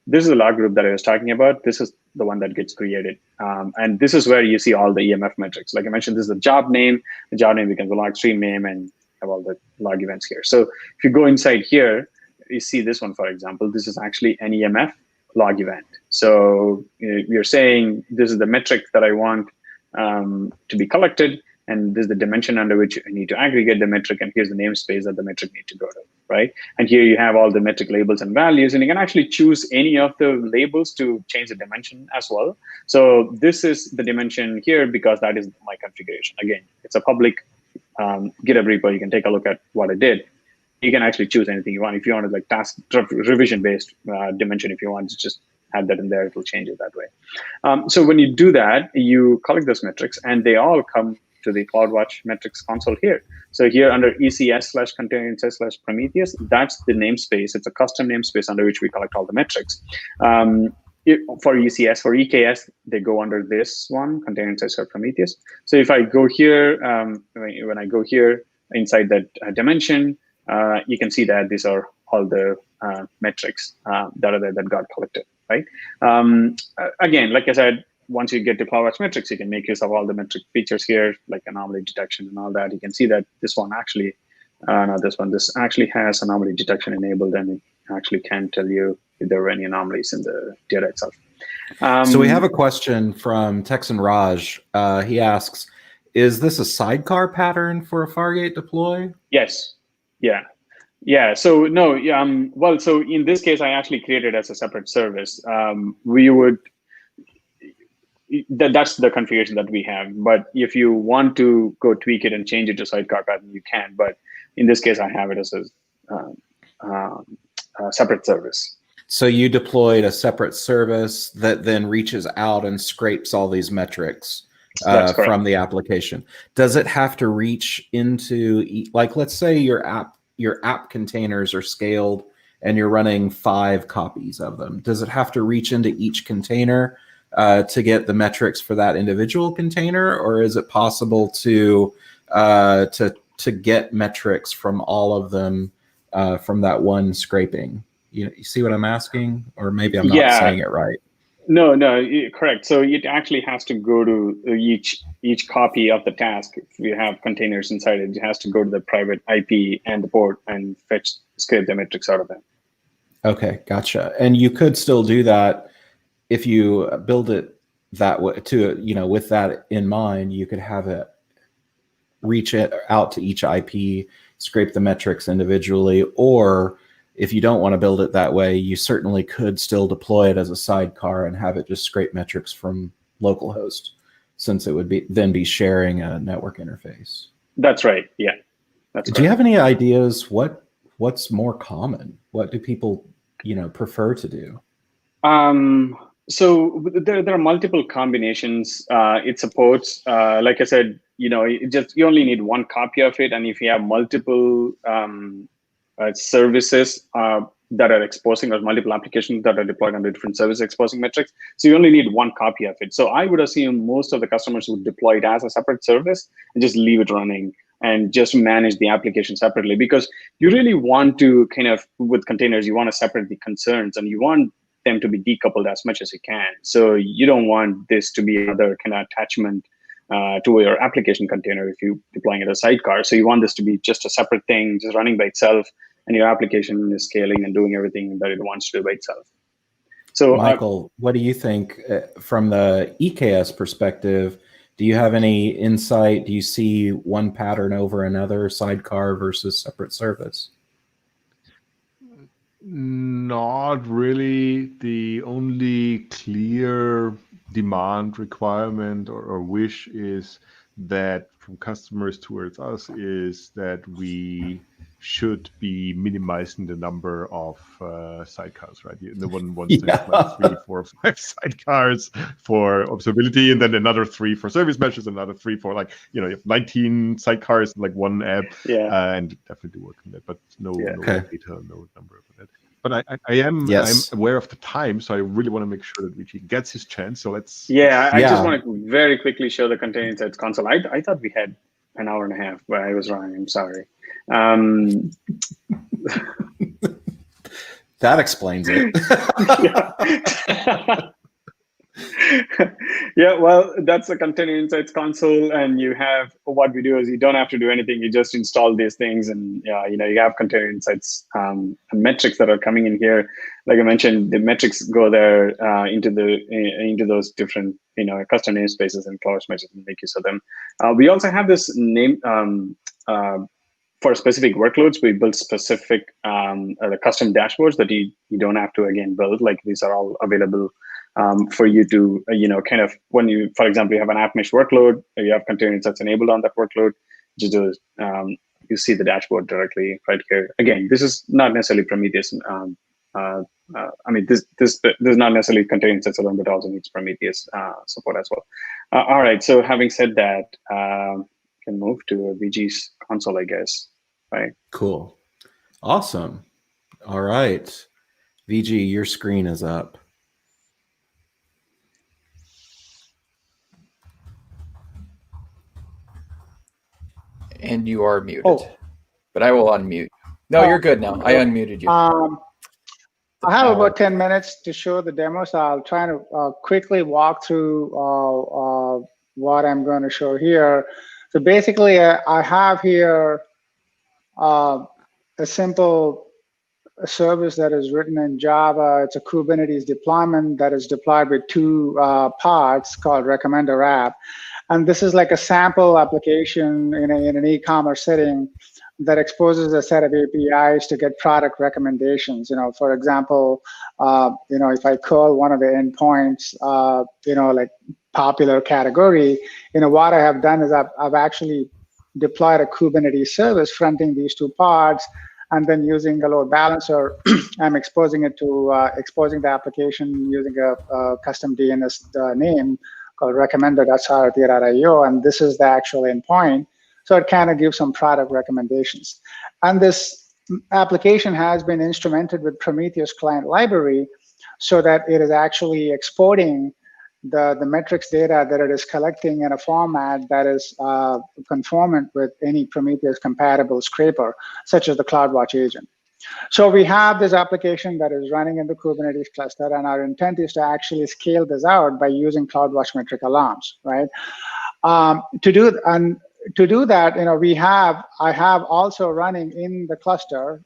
this is the log group that I was talking about. This is the one that gets created. And this is where you see all the EMF metrics. Like I mentioned, this is the job name. The job name becomes the log stream name, and have all the log events here. So if you go inside here, you see this one, for example, this is actually an EMF log event. So you're saying this is the metric that I want to be collected, and this is the dimension under which I need to aggregate the metric, and here's the namespace that the metric needs to go to, right? And here you have all the metric labels and values, and you can actually choose any of the labels to change the dimension as well. So this is the dimension here because that is my configuration. Again, it's a public GitHub repo. You can take a look at what I did. You can actually choose anything you want. If you want to like task revision based dimension, if you want to just add that in there, it will change it that way. So when you do that, you collect those metrics, and they all come to the CloudWatch metrics console here. So here under ECS/container_Prometheus, that's the namespace. It's a custom namespace under which we collect all the metrics. For ECS, for EKS, they go under this one, container_Prometheus. So if I go here, when I go here inside that dimension, you can see that these are all the metrics that are there that got collected, right? Again, like I said, once you get to CloudWatch metrics, you can make use of all the metric features here, like anomaly detection and all that. You can see that this one actually, this actually has anomaly detection enabled, and it actually can tell you if there were any anomalies in the data itself. So we have a question from Texan Raj. He asks, is this a sidecar pattern for a Fargate deploy? Yes. Yeah. So no. Well, so in this case, I actually created as a separate service. We would. That's the configuration that we have. But if you want to go tweak it and change it to sidecar pattern, you can. But in this case, I have it as a separate service. So you deployed a separate service that then reaches out and scrapes all these metrics from the application. Does it have to reach into, like, let's say your app containers are scaled and you're running 5 copies of them. Does it have to reach into each container to get the metrics for that individual container, or is it possible to get metrics from all of them from that one scraping? You see what I'm asking? Or maybe I'm not saying it right. No, correct. So it actually has to go to each copy of the task. If you have containers inside it, it has to go to the private IP and the port and scrape the metrics out of them. Okay, gotcha. And you could still do that if you build it that way to, with that in mind. You could have it reach it out to each IP, scrape the metrics individually, or if you don't want to build it that way, you certainly could still deploy it as a sidecar and have it just scrape metrics from localhost, since it would be sharing a network interface. That's right. Yeah. Do you have any ideas what's more common? What do people, prefer to do? So there are multiple combinations. It supports, like I said, you only need one copy of it, and if you have multiple services that are exposing, or multiple applications that are deployed on different services exposing metrics, so you only need one copy of it. So I would assume most of the customers would deploy it as a separate service and just leave it running and just manage the application separately, because you really want to with containers, you want to separate the concerns and you want them to be decoupled as much as you can. So you don't want this to be another kind of attachment to your application container if you're deploying it as a sidecar. So you want this to be just a separate thing, just running by itself, and your application is scaling and doing everything that it wants to do by itself. So Michael, what do you think from the EKS perspective? Do you have any insight? Do you see one pattern over another, sidecar versus separate service? Not really. The only clear demand requirement or wish is that from customers towards us is that we should be minimizing the number of sidecars, right? No one wants to have like 3, 4, 5 sidecars for observability, and then another 3 for service meshes, another 3 for you have 19 sidecars in like one app, and definitely work on that, but no data, no number of that. But I'm aware of the time, so I really want to make sure that Richie gets his chance. So let's. I just want to very quickly show the Container Insights console. I thought we had an hour and a half, but I was wrong. I'm sorry. That explains it. Well, that's the Container Insights console, and you have, what we do is you don't have to do anything. You just install these things, and you have Container Insights metrics that are coming in here. Like I mentioned, the metrics go there into those different custom namespaces and CloudWatch metrics and make use of them. We also have this name for specific workloads. We build specific custom dashboards that you don't have to again build. Like these are all available for you to, when you, for example, you have an app mesh workload, you have Container Insights enabled on that workload, you see the dashboard directly right here. Again, this is not necessarily Prometheus. This is not necessarily Container Insights alone, but also needs Prometheus support as well. All right, so having said that, can move to VG's console, I guess, right? Cool. Awesome. All right. VG, your screen is up. And you are muted, but I will unmute. No, you're good now. I unmuted you. I have about 10 minutes to show the demo, so I'll try to quickly walk through what I'm going to show here. So basically, I have here a simple service that is written in Java. It's a Kubernetes deployment that is deployed with 2 parts called Recommender app. And this is like a sample application in an e-commerce setting that exposes a set of APIs to get product recommendations. For example, if I call one of the endpoints, like popular category, what I have done is I've actually deployed a Kubernetes service fronting these 2 parts, and then using a load balancer, I'm exposing it to exposing the application using a custom DNS name called recommender.sarati.io, and this is the actual endpoint. So it kind of gives some product recommendations. And this application has been instrumented with Prometheus client library so that it is actually exporting the metrics data that it is collecting in a format that is conformant with any Prometheus compatible scraper, such as the CloudWatch agent. So we have this application that is running in the Kubernetes cluster, and our intent is to actually scale this out by using CloudWatch metric alarms, right? To do that, I have also running in the cluster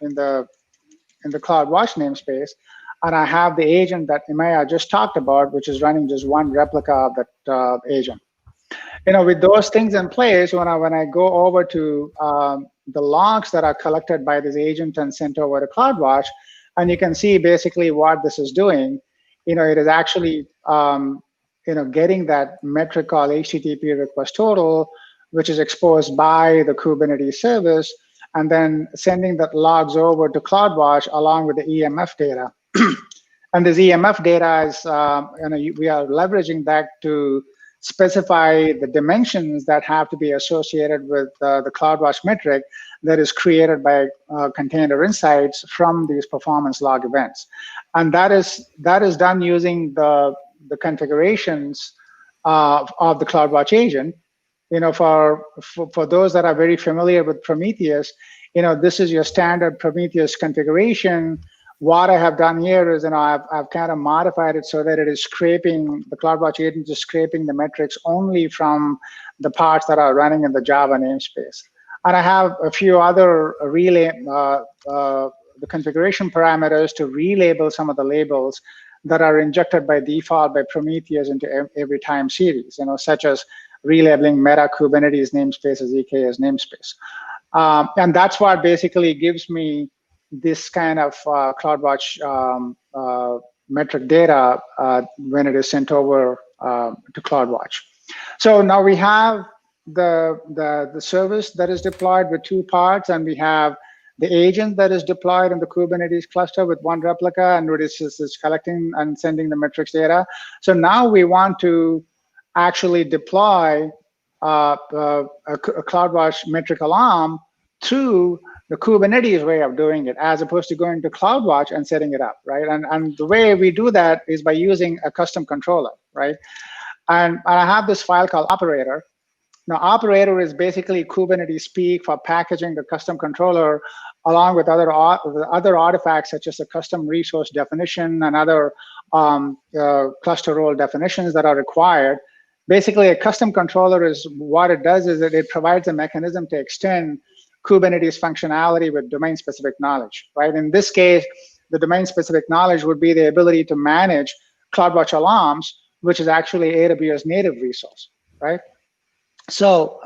in the CloudWatch namespace, and I have the agent that Imaya just talked about, which is running just one replica of that agent. With those things in place, when I go over to the logs that are collected by this agent and sent over to CloudWatch, and you can see basically what this is doing. It is actually getting that metric called HTTP request total, which is exposed by the Kubernetes service, and then sending that logs over to CloudWatch along with the EMF data. And this EMF data is, we are leveraging that to specify the dimensions that have to be associated with the CloudWatch metric that is created by Container Insights from these performance log events. And that is done using the configurations of the CloudWatch agent. For those that are very familiar with Prometheus, this is your standard Prometheus configuration. What I have done here is, I've kind of modified it so that it is scraping, the CloudWatch agent is scraping the metrics only from the parts that are running in the Java namespace. And I have a few other the configuration parameters to relabel some of the labels that are injected by default by Prometheus into every time series, such as relabeling meta Kubernetes namespace as EKS namespace. And that's what basically gives me this kind of CloudWatch metric data when it is sent over to CloudWatch. So now we have the service that is deployed with two parts, and we have the agent that is deployed in the Kubernetes cluster with one replica, and it is collecting and sending the metrics data. So now we want to actually deploy a CloudWatch metric alarm through the Kubernetes way of doing it, as opposed to going to CloudWatch and setting it up, right? And the way we do that is by using a custom controller, right? And I have this file called operator. Now, operator is basically Kubernetes speak for packaging the custom controller along with other artifacts such as a custom resource definition and other cluster role definitions that are required. Basically, a custom controller is what it does is that it provides a mechanism to extend Kubernetes functionality with domain-specific knowledge, right? In this case, the domain-specific knowledge would be the ability to manage CloudWatch alarms, which is actually AWS native resource, right? So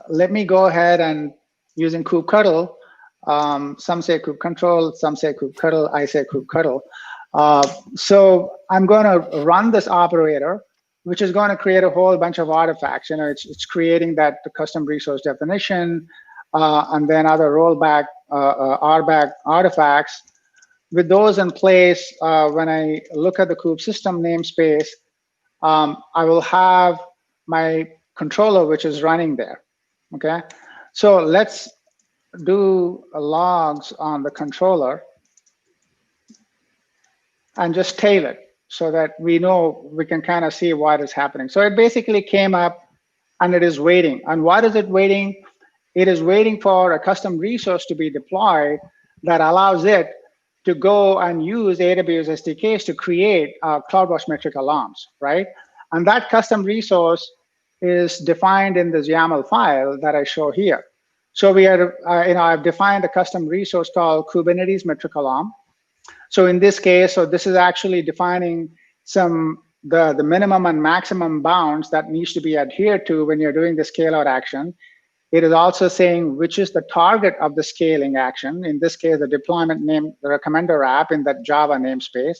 let me go ahead and using kubectl, some say kubectl, some say kubectl, I say kubectl. So I'm going to run this operator, which is going to create a whole bunch of artifacts. It's creating that custom resource definition, and then other rollback, RBAC artifacts. With those in place, when I look at the kube system namespace, I will have my controller which is running there, okay? So let's do logs on the controller and just tail it so that we can kind of see what is happening. So it basically came up and it is waiting. And what is it waiting? It is waiting for a custom resource to be deployed that allows it to go and use AWS SDKs to create CloudWatch metric alarms, right? And that custom resource is defined in this YAML file that I show here. So we are, I've defined a custom resource called Kubernetes metric alarm. So in this case, so this is actually defining the minimum and maximum bounds that needs to be adhered to when you're doing the scale out action. It is also saying which is the target of the scaling action. In this case, the deployment name, the recommender app in that Java namespace.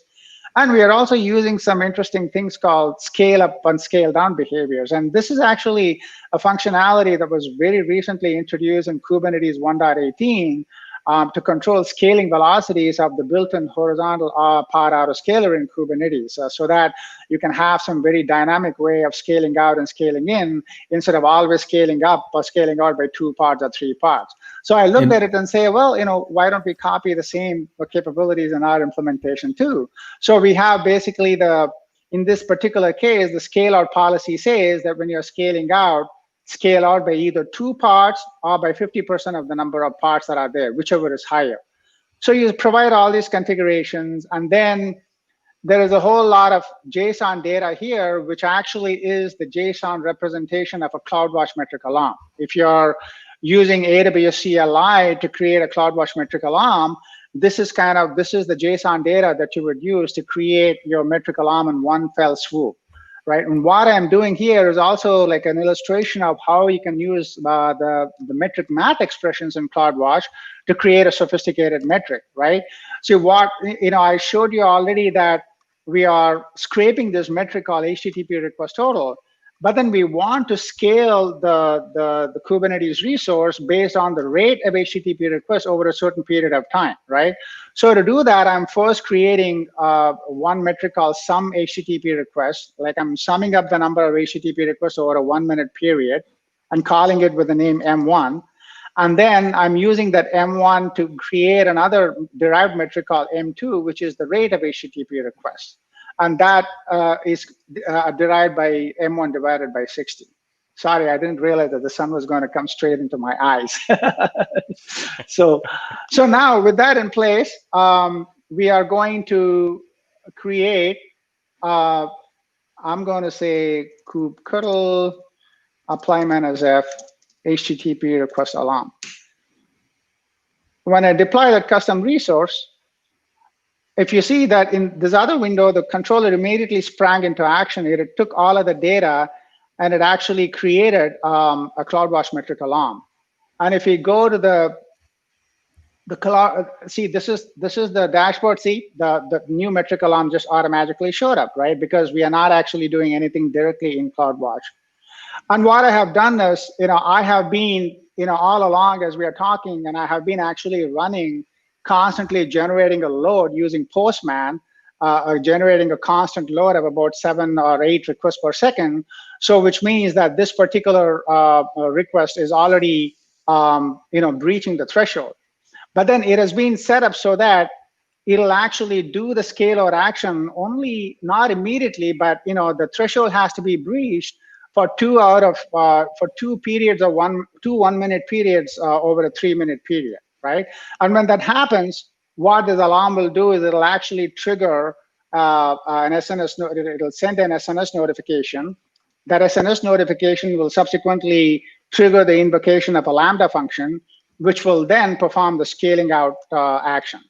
And we are also using some interesting things called scale up and scale down behaviors. And this is actually a functionality that was very recently introduced in Kubernetes 1.18. to control scaling velocities of the built-in horizontal pod autoscaler in Kubernetes, so that you can have some very dynamic way of scaling out and scaling in instead of always scaling up or scaling out by 2 pods or 3 pods. So I looked at it and say, well, why don't we copy the same capabilities in our implementation too? So we have basically in this particular case, the scale out policy says that when you're scaling out, scale out by either 2 parts or by 50% of the number of parts that are there, whichever is higher. So you provide all these configurations, and then there is a whole lot of JSON data here, which actually is the JSON representation of a CloudWatch metric alarm. If you're using AWS CLI to create a CloudWatch metric alarm, this is the JSON data that you would use to create your metric alarm in one fell swoop, right? And what I'm doing here is also like an illustration of how you can use the metric math expressions in CloudWatch to create a sophisticated metric, right? So I showed you already that we are scraping this metric called HTTP request total, but then we want to scale the Kubernetes resource based on the rate of HTTP requests over a certain period of time, right? So to do that, I'm first creating one metric called sum HTTP requests. Like I'm summing up the number of HTTP requests over a 1-minute period and calling it with the name M1. And then I'm using that M1 to create another derived metric called M2, which is the rate of HTTP requests. And that is derived by M1 divided by 60. Sorry, I didn't realize that the sun was going to come straight into my eyes. So now with that in place, we are going to create, I'm going to say kubectl apply -f HTTP request alarm. When I deploy that custom resource, if you see that in this other window, the controller immediately sprang into action. It took all of the data and it actually created a CloudWatch metric alarm. And if you go to the cloud, see, this is the dashboard. See, the new metric alarm just automatically showed up, right? Because we are not actually doing anything directly in CloudWatch. And what I have done is, I have been, all along as we are talking, and I have been actually running, constantly generating a load using Postman, generating a constant load of about 7 or 8 requests per second. So which means that this particular request is already, breaching the threshold. But then it has been set up so that it'll actually do the scale out action only, not immediately, but the threshold has to be breached for 2 periods of 2 1-minute periods over a 3-minute period, right? And when that happens, what this alarm will do is it'll actually trigger an SNS. It'll send an SNS notification. That SNS notification will subsequently trigger the invocation of a Lambda function, which will then perform the scaling out action.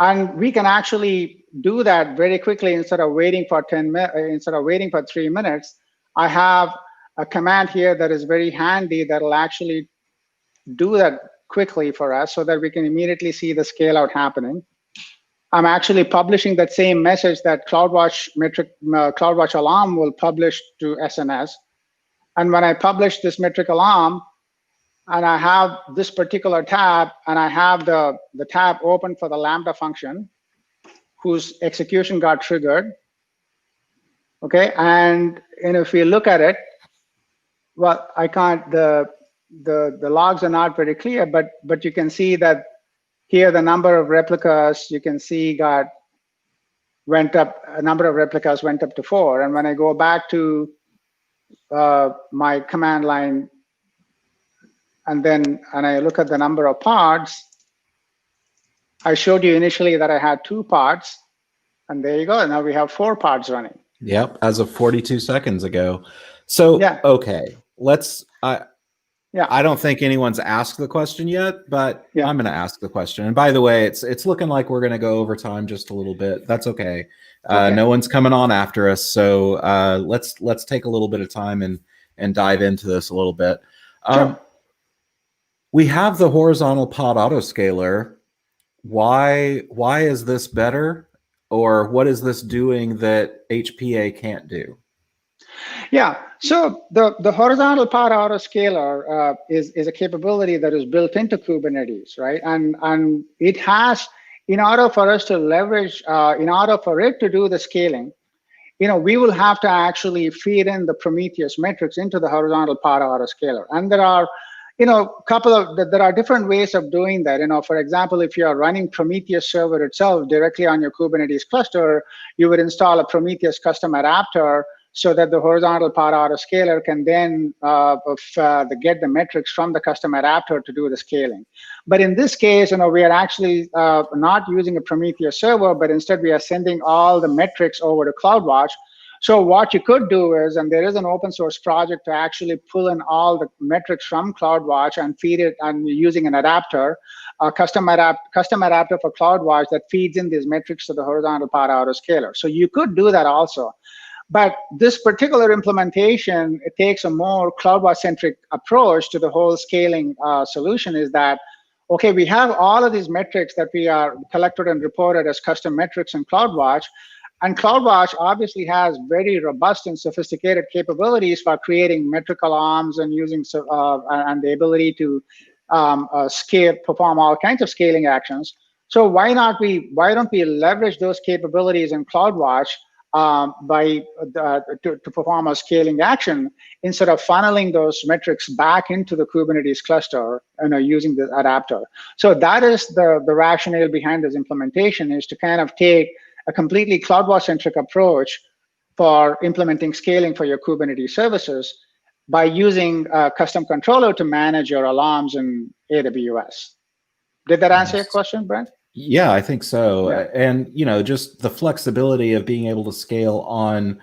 And we can actually do that very quickly instead of waiting for 3 minutes. I have a command here that is very handy that will actually do that quickly for us so that we can immediately see the scale out happening. I'm actually publishing that same message that CloudWatch alarm will publish to SNS. And when I publish this metric alarm, and I have this particular tab, and I have the tab open for the Lambda function, whose execution got triggered. Okay, and if we look at it, well, I can't. The logs are not very clear, but you can see that here the number of replicas you can see went up. A number of replicas went up to 4, and when I go back to my command line, and I look at the number of pods, I showed you initially that I had 2 pods, and there you go. Now we have 4 pods running. Yep, as of 42 seconds ago. So, yeah. Okay, I don't think anyone's asked the question yet, but yeah. I'm going to ask the question. And by the way, it's looking like we're going to go over time just a little bit. That's okay. No one's coming on after us, so let's take a little bit of time and dive into this a little bit. Sure. We have the horizontal pod autoscaler. Why is this better? Or what is this doing that HPA can't do? Yeah, So the horizontal pod autoscaler is a capability that is built into Kubernetes, right? And it has, in order for us to leverage, in order for it to do the scaling, we will have to actually feed in the Prometheus metrics into the horizontal pod autoscaler. And there are, there are different ways of doing that. For example, if you are running Prometheus server itself directly on your Kubernetes cluster, you would install a Prometheus custom adapter so that the horizontal pod autoscaler can then get the metrics from the custom adapter to do the scaling. But in this case, we are actually not using a Prometheus server, but instead we are sending all the metrics over to CloudWatch. So what you could do is, and there is an open source project to actually pull in all the metrics from CloudWatch and feed it and using an adapter, a custom adapter for CloudWatch that feeds in these metrics to the horizontal pod autoscaler. So you could do that also. But this particular implementation, it takes a more CloudWatch-centric approach to the whole scaling solution. Is that, okay, we have all of these metrics that we are collected and reported as custom metrics in CloudWatch, and CloudWatch obviously has very robust and sophisticated capabilities for creating metric alarms and using and the ability to perform all kinds of scaling actions. So why don't we leverage those capabilities in CloudWatch to perform a scaling action instead of funneling those metrics back into the Kubernetes cluster using the adapter. So that is the rationale behind this implementation, is to kind of take a completely CloudWatch-centric approach for implementing scaling for your Kubernetes services by using a custom controller to manage your alarms in AWS. Did that answer your question, Brent? Yeah, I think so. Yeah. And, just the flexibility of being able to scale on,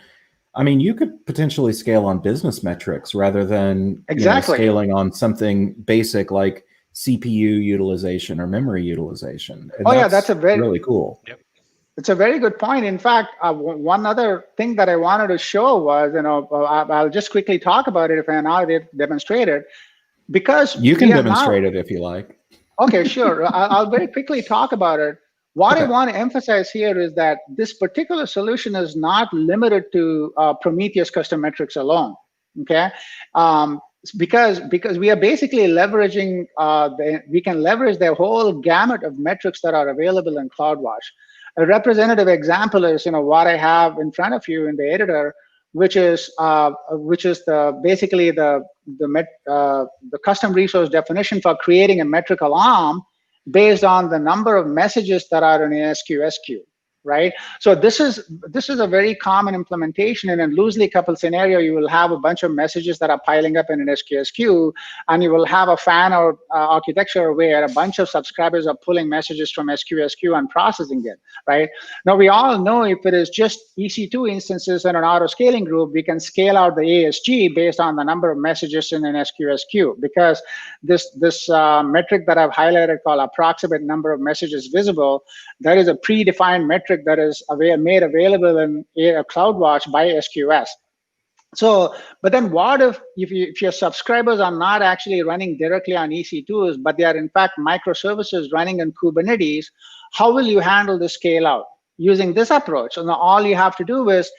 you could potentially scale on business metrics rather than scaling on something basic like CPU utilization or memory utilization. And that's really cool. Yep. It's a very good point. In fact, one other thing that I wanted to show was, I'll just quickly talk about it if I now demonstrate it, because you can demonstrate it if you like. Okay, sure. I'll very quickly talk about it. What I want to emphasize here is that this particular solution is not limited to Prometheus custom metrics alone. Okay, because we are basically leveraging we can leverage the whole gamut of metrics that are available in CloudWatch. A representative example is what I have in front of you in the editor, which is basically the custom resource definition for creating a metric alarm based on the number of messages that are in an SQSQ, right? So this is a very common implementation. In a loosely coupled scenario, you will have a bunch of messages that are piling up in an SQSQ, and you will have a fan-out architecture where a bunch of subscribers are pulling messages from SQSQ and processing it, right? Now, we all know if it is just EC2 instances in an auto-scaling group, we can scale out the ASG based on the number of messages in an SQSQ, because this metric that I've highlighted called approximate number of messages visible, that is a predefined metric that is made available in CloudWatch by SQS. So, but then what if your subscribers are not actually running directly on EC2s, but they are in fact microservices running in Kubernetes? How will you handle the scale out using this approach? And all you have to do is,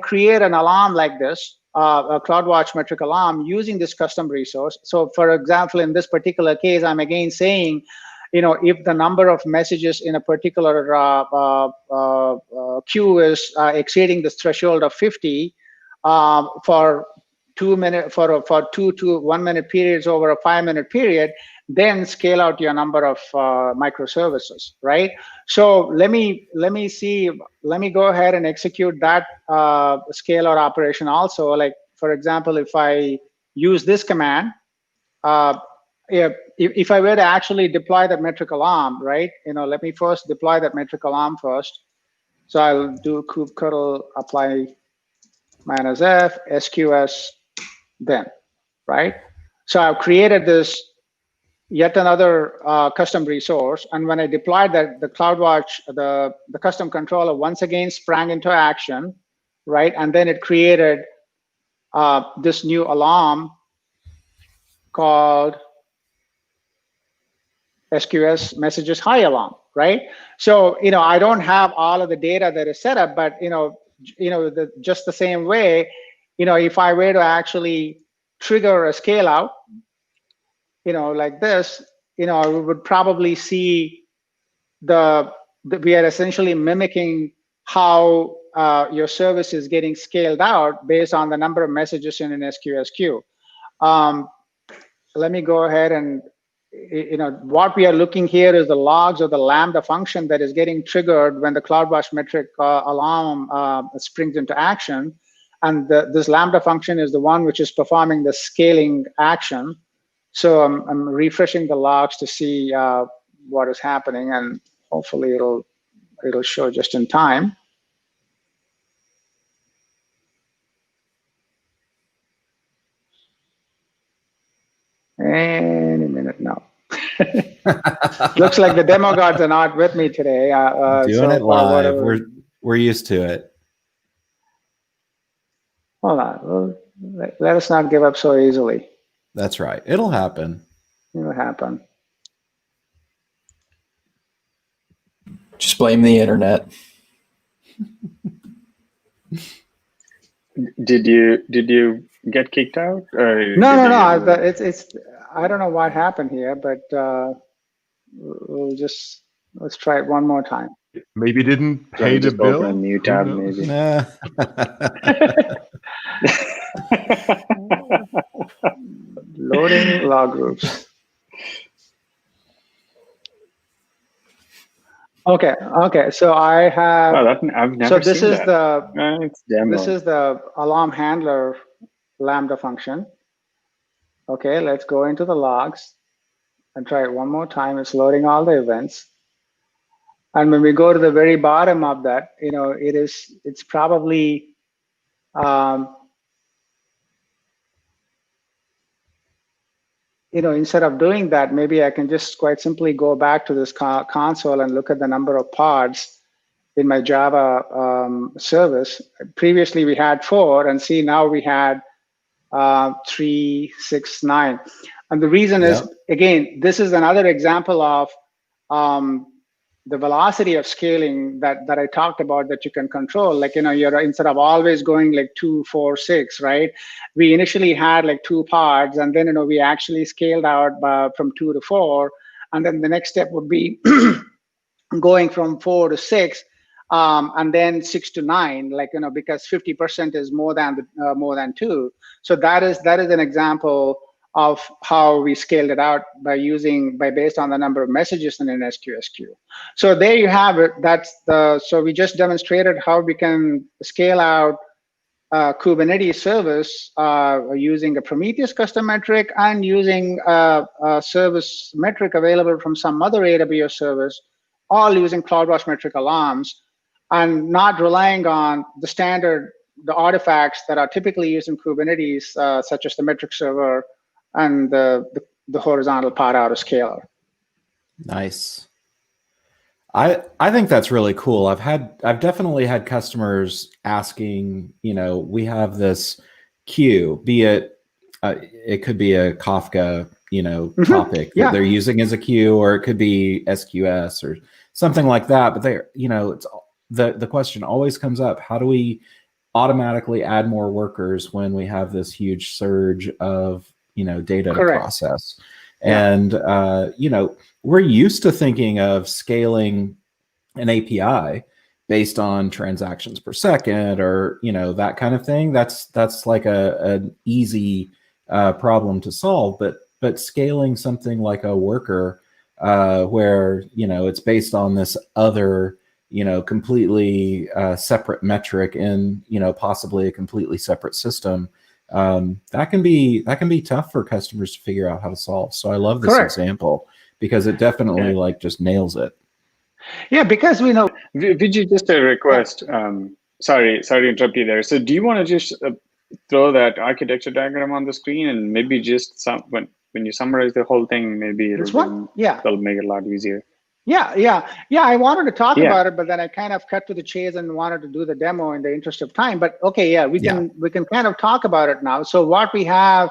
create an alarm like this, a CloudWatch metric alarm using this custom resource. So, for example, in this particular case, I'm again saying, if the number of messages in a particular queue is exceeding this threshold of 50 for 2 to 1 minute periods over a 5 minute period, then scale out your number of microservices, right? So let me go ahead and execute that scale out operation also. Like, for example, if I use this command, if I were to actually deploy that metric alarm, right? Let me first deploy that metric alarm first. So I'll do kubectl apply -f SQS then, right? So I've created this yet another custom resource, and when I deployed that, the CloudWatch, the custom controller once again sprang into action, right? And then it created this new alarm called SQS messages high alarm, right? So, I don't have all of the data that is set up, but, just the same way, if I were to actually trigger a scale out, like this, we would probably see we are essentially mimicking how your service is getting scaled out based on the number of messages in an SQS let me go ahead and, what we are looking here is the logs of the Lambda function that is getting triggered when the CloudWatch metric alarm springs into action. And this Lambda function is the one which is performing the scaling action. So I'm refreshing the logs to see what is happening, and hopefully it'll show just in time. Any minute now. Looks like the demo gods are not with me today. Doing it live. We're used to it. Hold on. Well, let us not give up so easily. That's right. It'll happen. It'll happen. Just blame the internet. Did you get kicked out? Or no. It's I don't know what happened here, but let's try it one more time. Maybe didn't pay the bill. Open a new tab, maybe. Nah. Loading log groups. Okay. So I have. Oh, I've never this seen is that. It's demo. This is the alarm handler Lambda function. Okay, let's go into the logs and try it one more time. It's loading all the events. And when we go to the very bottom of that, it's probably instead of doing that, maybe I can just quite simply go back to this console and look at the number of pods in my Java service. Previously we had 4, and see now we had 3, 6, 9. And the reason is, again, this is another example of the velocity of scaling that I talked about that you can control. Like, you're instead of always going like 2, 4, 6, right? We initially had like 2 pods, and then, we actually scaled out from 2 to 4. And then the next step would be going from 4 to 6, and then 6 to 9, like, because 50% is more than 2. So that is an example of how we scaled it out based on the number of messages in an SQS queue. So there you have it. So we just demonstrated how we can scale out Kubernetes service using a Prometheus custom metric and using a service metric available from some other AWS service, all using CloudWatch metric alarms, and not relying on the artifacts that are typically used in Kubernetes, such as the metric server and the horizontal pod autoscaler. Nice. I think that's really cool. I've definitely had customers asking, we have this queue, be it it could be a Kafka, topic that they're using as a queue, or it could be SQS or something like that. But it's the question always comes up: how do we automatically add more workers when we have this huge surge of data to process? And we're used to thinking of scaling an API based on transactions per second, or that kind of thing. That's like an easy problem to solve. But scaling something like a worker, where it's based on this other completely separate metric in possibly a completely separate system. That can be tough for customers to figure out how to solve. So I love this example because it definitely just nails it. Yeah, because we know. Vijay, just a request. Sorry to interrupt you there. So do you want to just throw that architecture diagram on the screen, and maybe just when you summarize the whole thing, maybe that'll make it a lot easier. Yeah. I wanted to talk about it, but then I kind of cut to the chase and wanted to do the demo in the interest of time. But okay, we can kind of talk about it now. So what we have,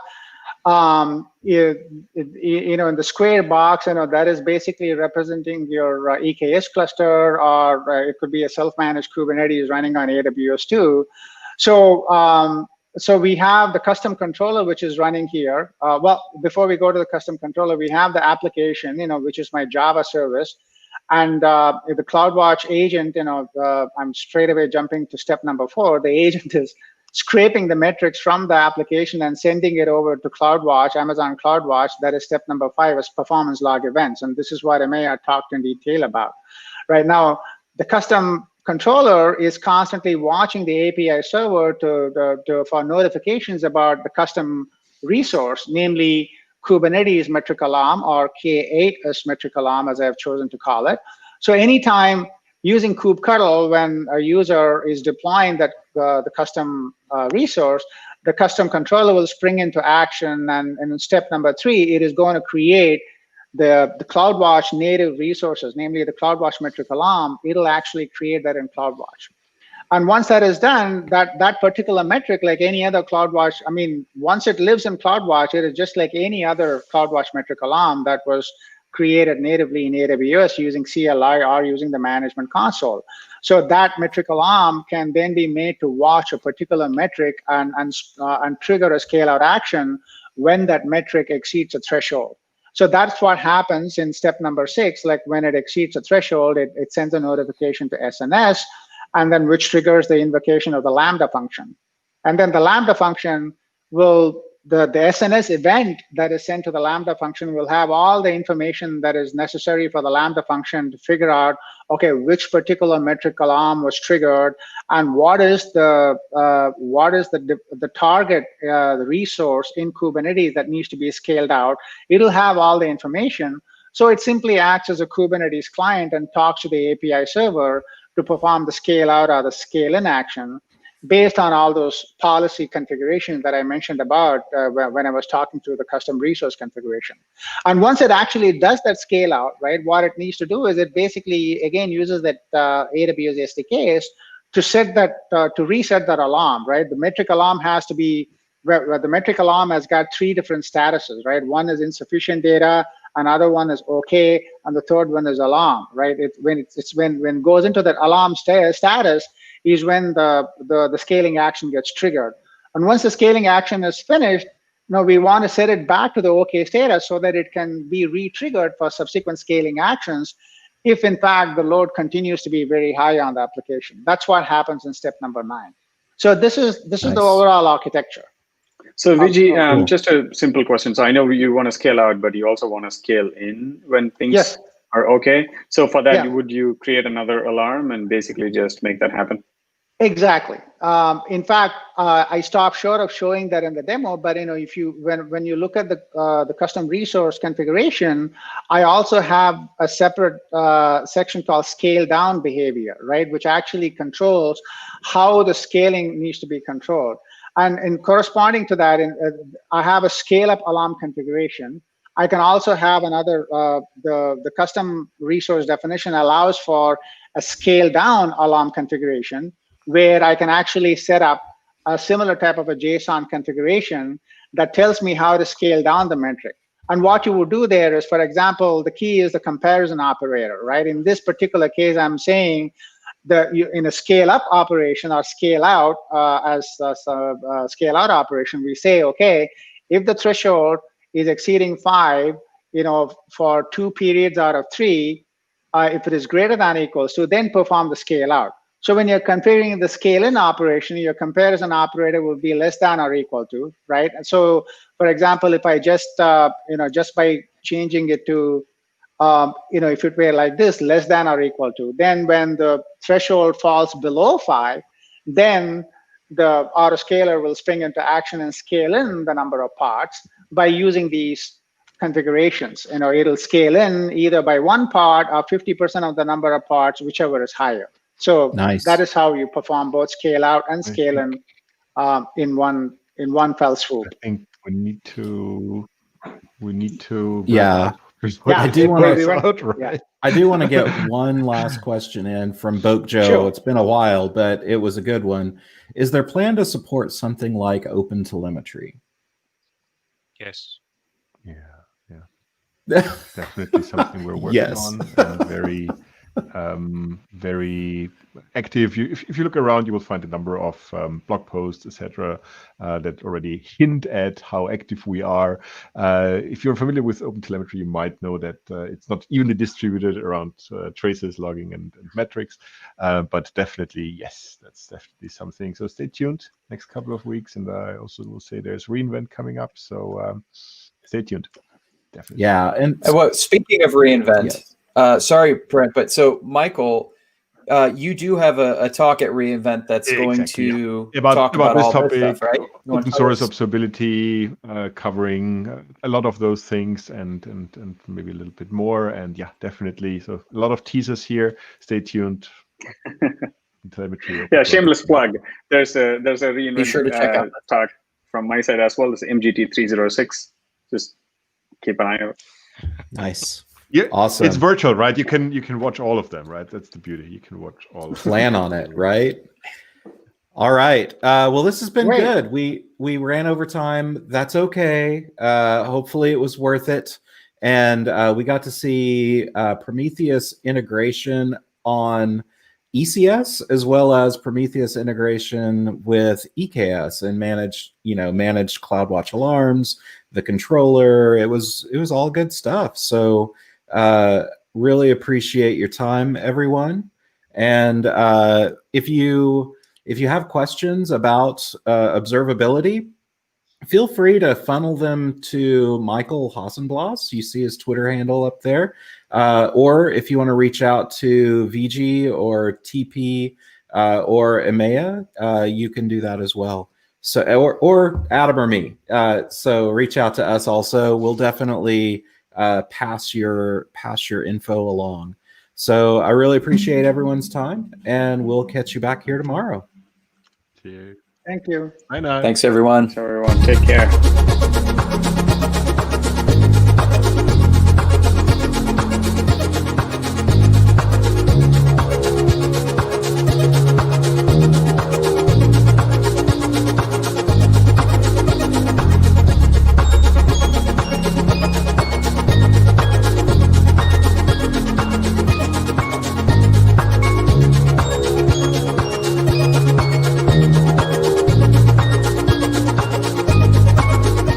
in the square box, that is basically representing your EKS cluster, or it could be a self-managed Kubernetes running on AWS too. So so we have the custom controller, which is running here. Well, before we go to the custom controller, we have the application, which is my Java service. And the CloudWatch agent, I'm straight away jumping to step number 4. The agent is scraping the metrics from the application and sending it over to CloudWatch, Amazon CloudWatch. That is step number 5, is performance log events. And this is what Amaya talked in detail about. Right now, the custom controller is constantly watching the API server for notifications about the custom resource, namely Kubernetes metric alarm, or K8s metric alarm, as I've chosen to call it. So anytime using kubectl, when a user is deploying that the custom resource, the custom controller will spring into action. And in step number 3, it is going to create the CloudWatch native resources, namely the CloudWatch metric alarm. It'll actually create that in CloudWatch. And once that is done, that particular metric, like any other CloudWatch, once it lives in CloudWatch, it is just like any other CloudWatch metric alarm that was created natively in AWS using CLI or using the management console. So that metric alarm can then be made to watch a particular metric and trigger a scale-out action when that metric exceeds a threshold. So that's what happens in step number 6. Like when it exceeds a threshold, it sends a notification to SNS, and then which triggers the invocation of the Lambda function. And then the Lambda function will, the SNS event that is sent to the Lambda function will have all the information that is necessary for the Lambda function to figure out, okay, which particular metric alarm was triggered, and what is the target the resource in Kubernetes that needs to be scaled out. It'll have all the information. So it simply acts as a Kubernetes client and talks to the API server to perform the scale out or the scale in action based on all those policy configurations that I mentioned about when I was talking through the custom resource configuration. And once it actually does that scale out, right, what it needs to do is it basically, again, uses that AWS SDKs to set that, to reset that alarm, right? The metric alarm has to be, the metric alarm has got 3 different statuses, right? One is insufficient data, another one is okay, and the third one is alarm, right? When it goes into that alarm status is when the scaling action gets triggered. And once the scaling action is finished, we want to set it back to the okay status so that it can be re-triggered for subsequent scaling actions if, in fact, the load continues to be very high on the application. That's what happens in step number 9. So this is the overall architecture. So Vijay, just a simple question. So I know you want to scale out, but you also want to scale in when things are okay. So for that, would you create another alarm and basically just make that happen? Exactly. In fact, I stopped short of showing that in the demo. But if you when you look at the custom resource configuration, I also have a separate section called scale down behavior, right, which actually controls how the scaling needs to be controlled. And in corresponding to that, I have a scale-up alarm configuration. I can also have another, the custom resource definition allows for a scale-down alarm configuration, where I can actually set up a similar type of a JSON configuration that tells me how to scale down the metric. And what you would do there is, for example, the key is the comparison operator, right? In this particular case, I'm saying, in a scale-up operation or scale-out scale-out operation, we say, okay, if the threshold is exceeding 5, for 2 periods out of 3, if it is greater than or equals to, then perform the scale-out. So when you're configuring the scale-in operation, your comparison operator will be less than or equal to, right? And so, for example, if I just, just by changing it to if it were like this, less than or equal to, then when the threshold falls below 5, then the autoscaler will spring into action and scale in the number of parts by using these configurations. It'll scale in either by 1 part or 50% of the number of parts, whichever is higher. So that is how you perform both scale out and scale in one fell swoop. I think we need to. Yeah. I do want to get one last question in from Boke Joe. Sure. It's been a while, but it was a good one. Is there plan to support something like open telemetry? Yes. Yeah. Definitely something we're working on. Very very active. If you look around, you will find a number of blog posts, etc., that already hint at how active we are. If you're familiar with OpenTelemetry, you might know that it's not evenly distributed around traces, logging, and metrics. But definitely, yes, that's definitely something. So stay tuned next couple of weeks. And I also will say there's reInvent coming up. So stay tuned. Definitely. Yeah. And well, speaking of reInvent, yes. Sorry, Brent, but so Michael, you do have a talk at reInvent that's going to talk about this all topic, this stuff, right? open source observability, covering a lot of those things and maybe a little bit more. And yeah, definitely. So a lot of teasers here. Stay tuned. Telemetry. Yeah, shameless plug. There's a reInvent Be sure to check out talk from my side as well. It's MGT 306. Just keep an eye out. Nice. Yeah, awesome. It's virtual, right? You can watch all of them, right? That's the beauty. You can watch all of them. Plan on it, right? All right. Well, this has been good. We ran over time. That's okay. Hopefully it was worth it. And we got to see Prometheus integration on ECS as well as Prometheus integration with EKS and managed CloudWatch alarms, the controller. It was all good stuff. So really appreciate your time, everyone. And if you have questions about observability, feel free to funnel them to Michael Hassenblas. You see his Twitter handle up there. Or if you want to reach out to VG or TP or EMEA, you can do that as well. So or Adam or me. So reach out to us also. We'll definitely pass your info along. So I really appreciate everyone's time, and we'll catch you back here tomorrow. Cheers. Thank you. Bye now. Thanks, everyone. So everyone, take care.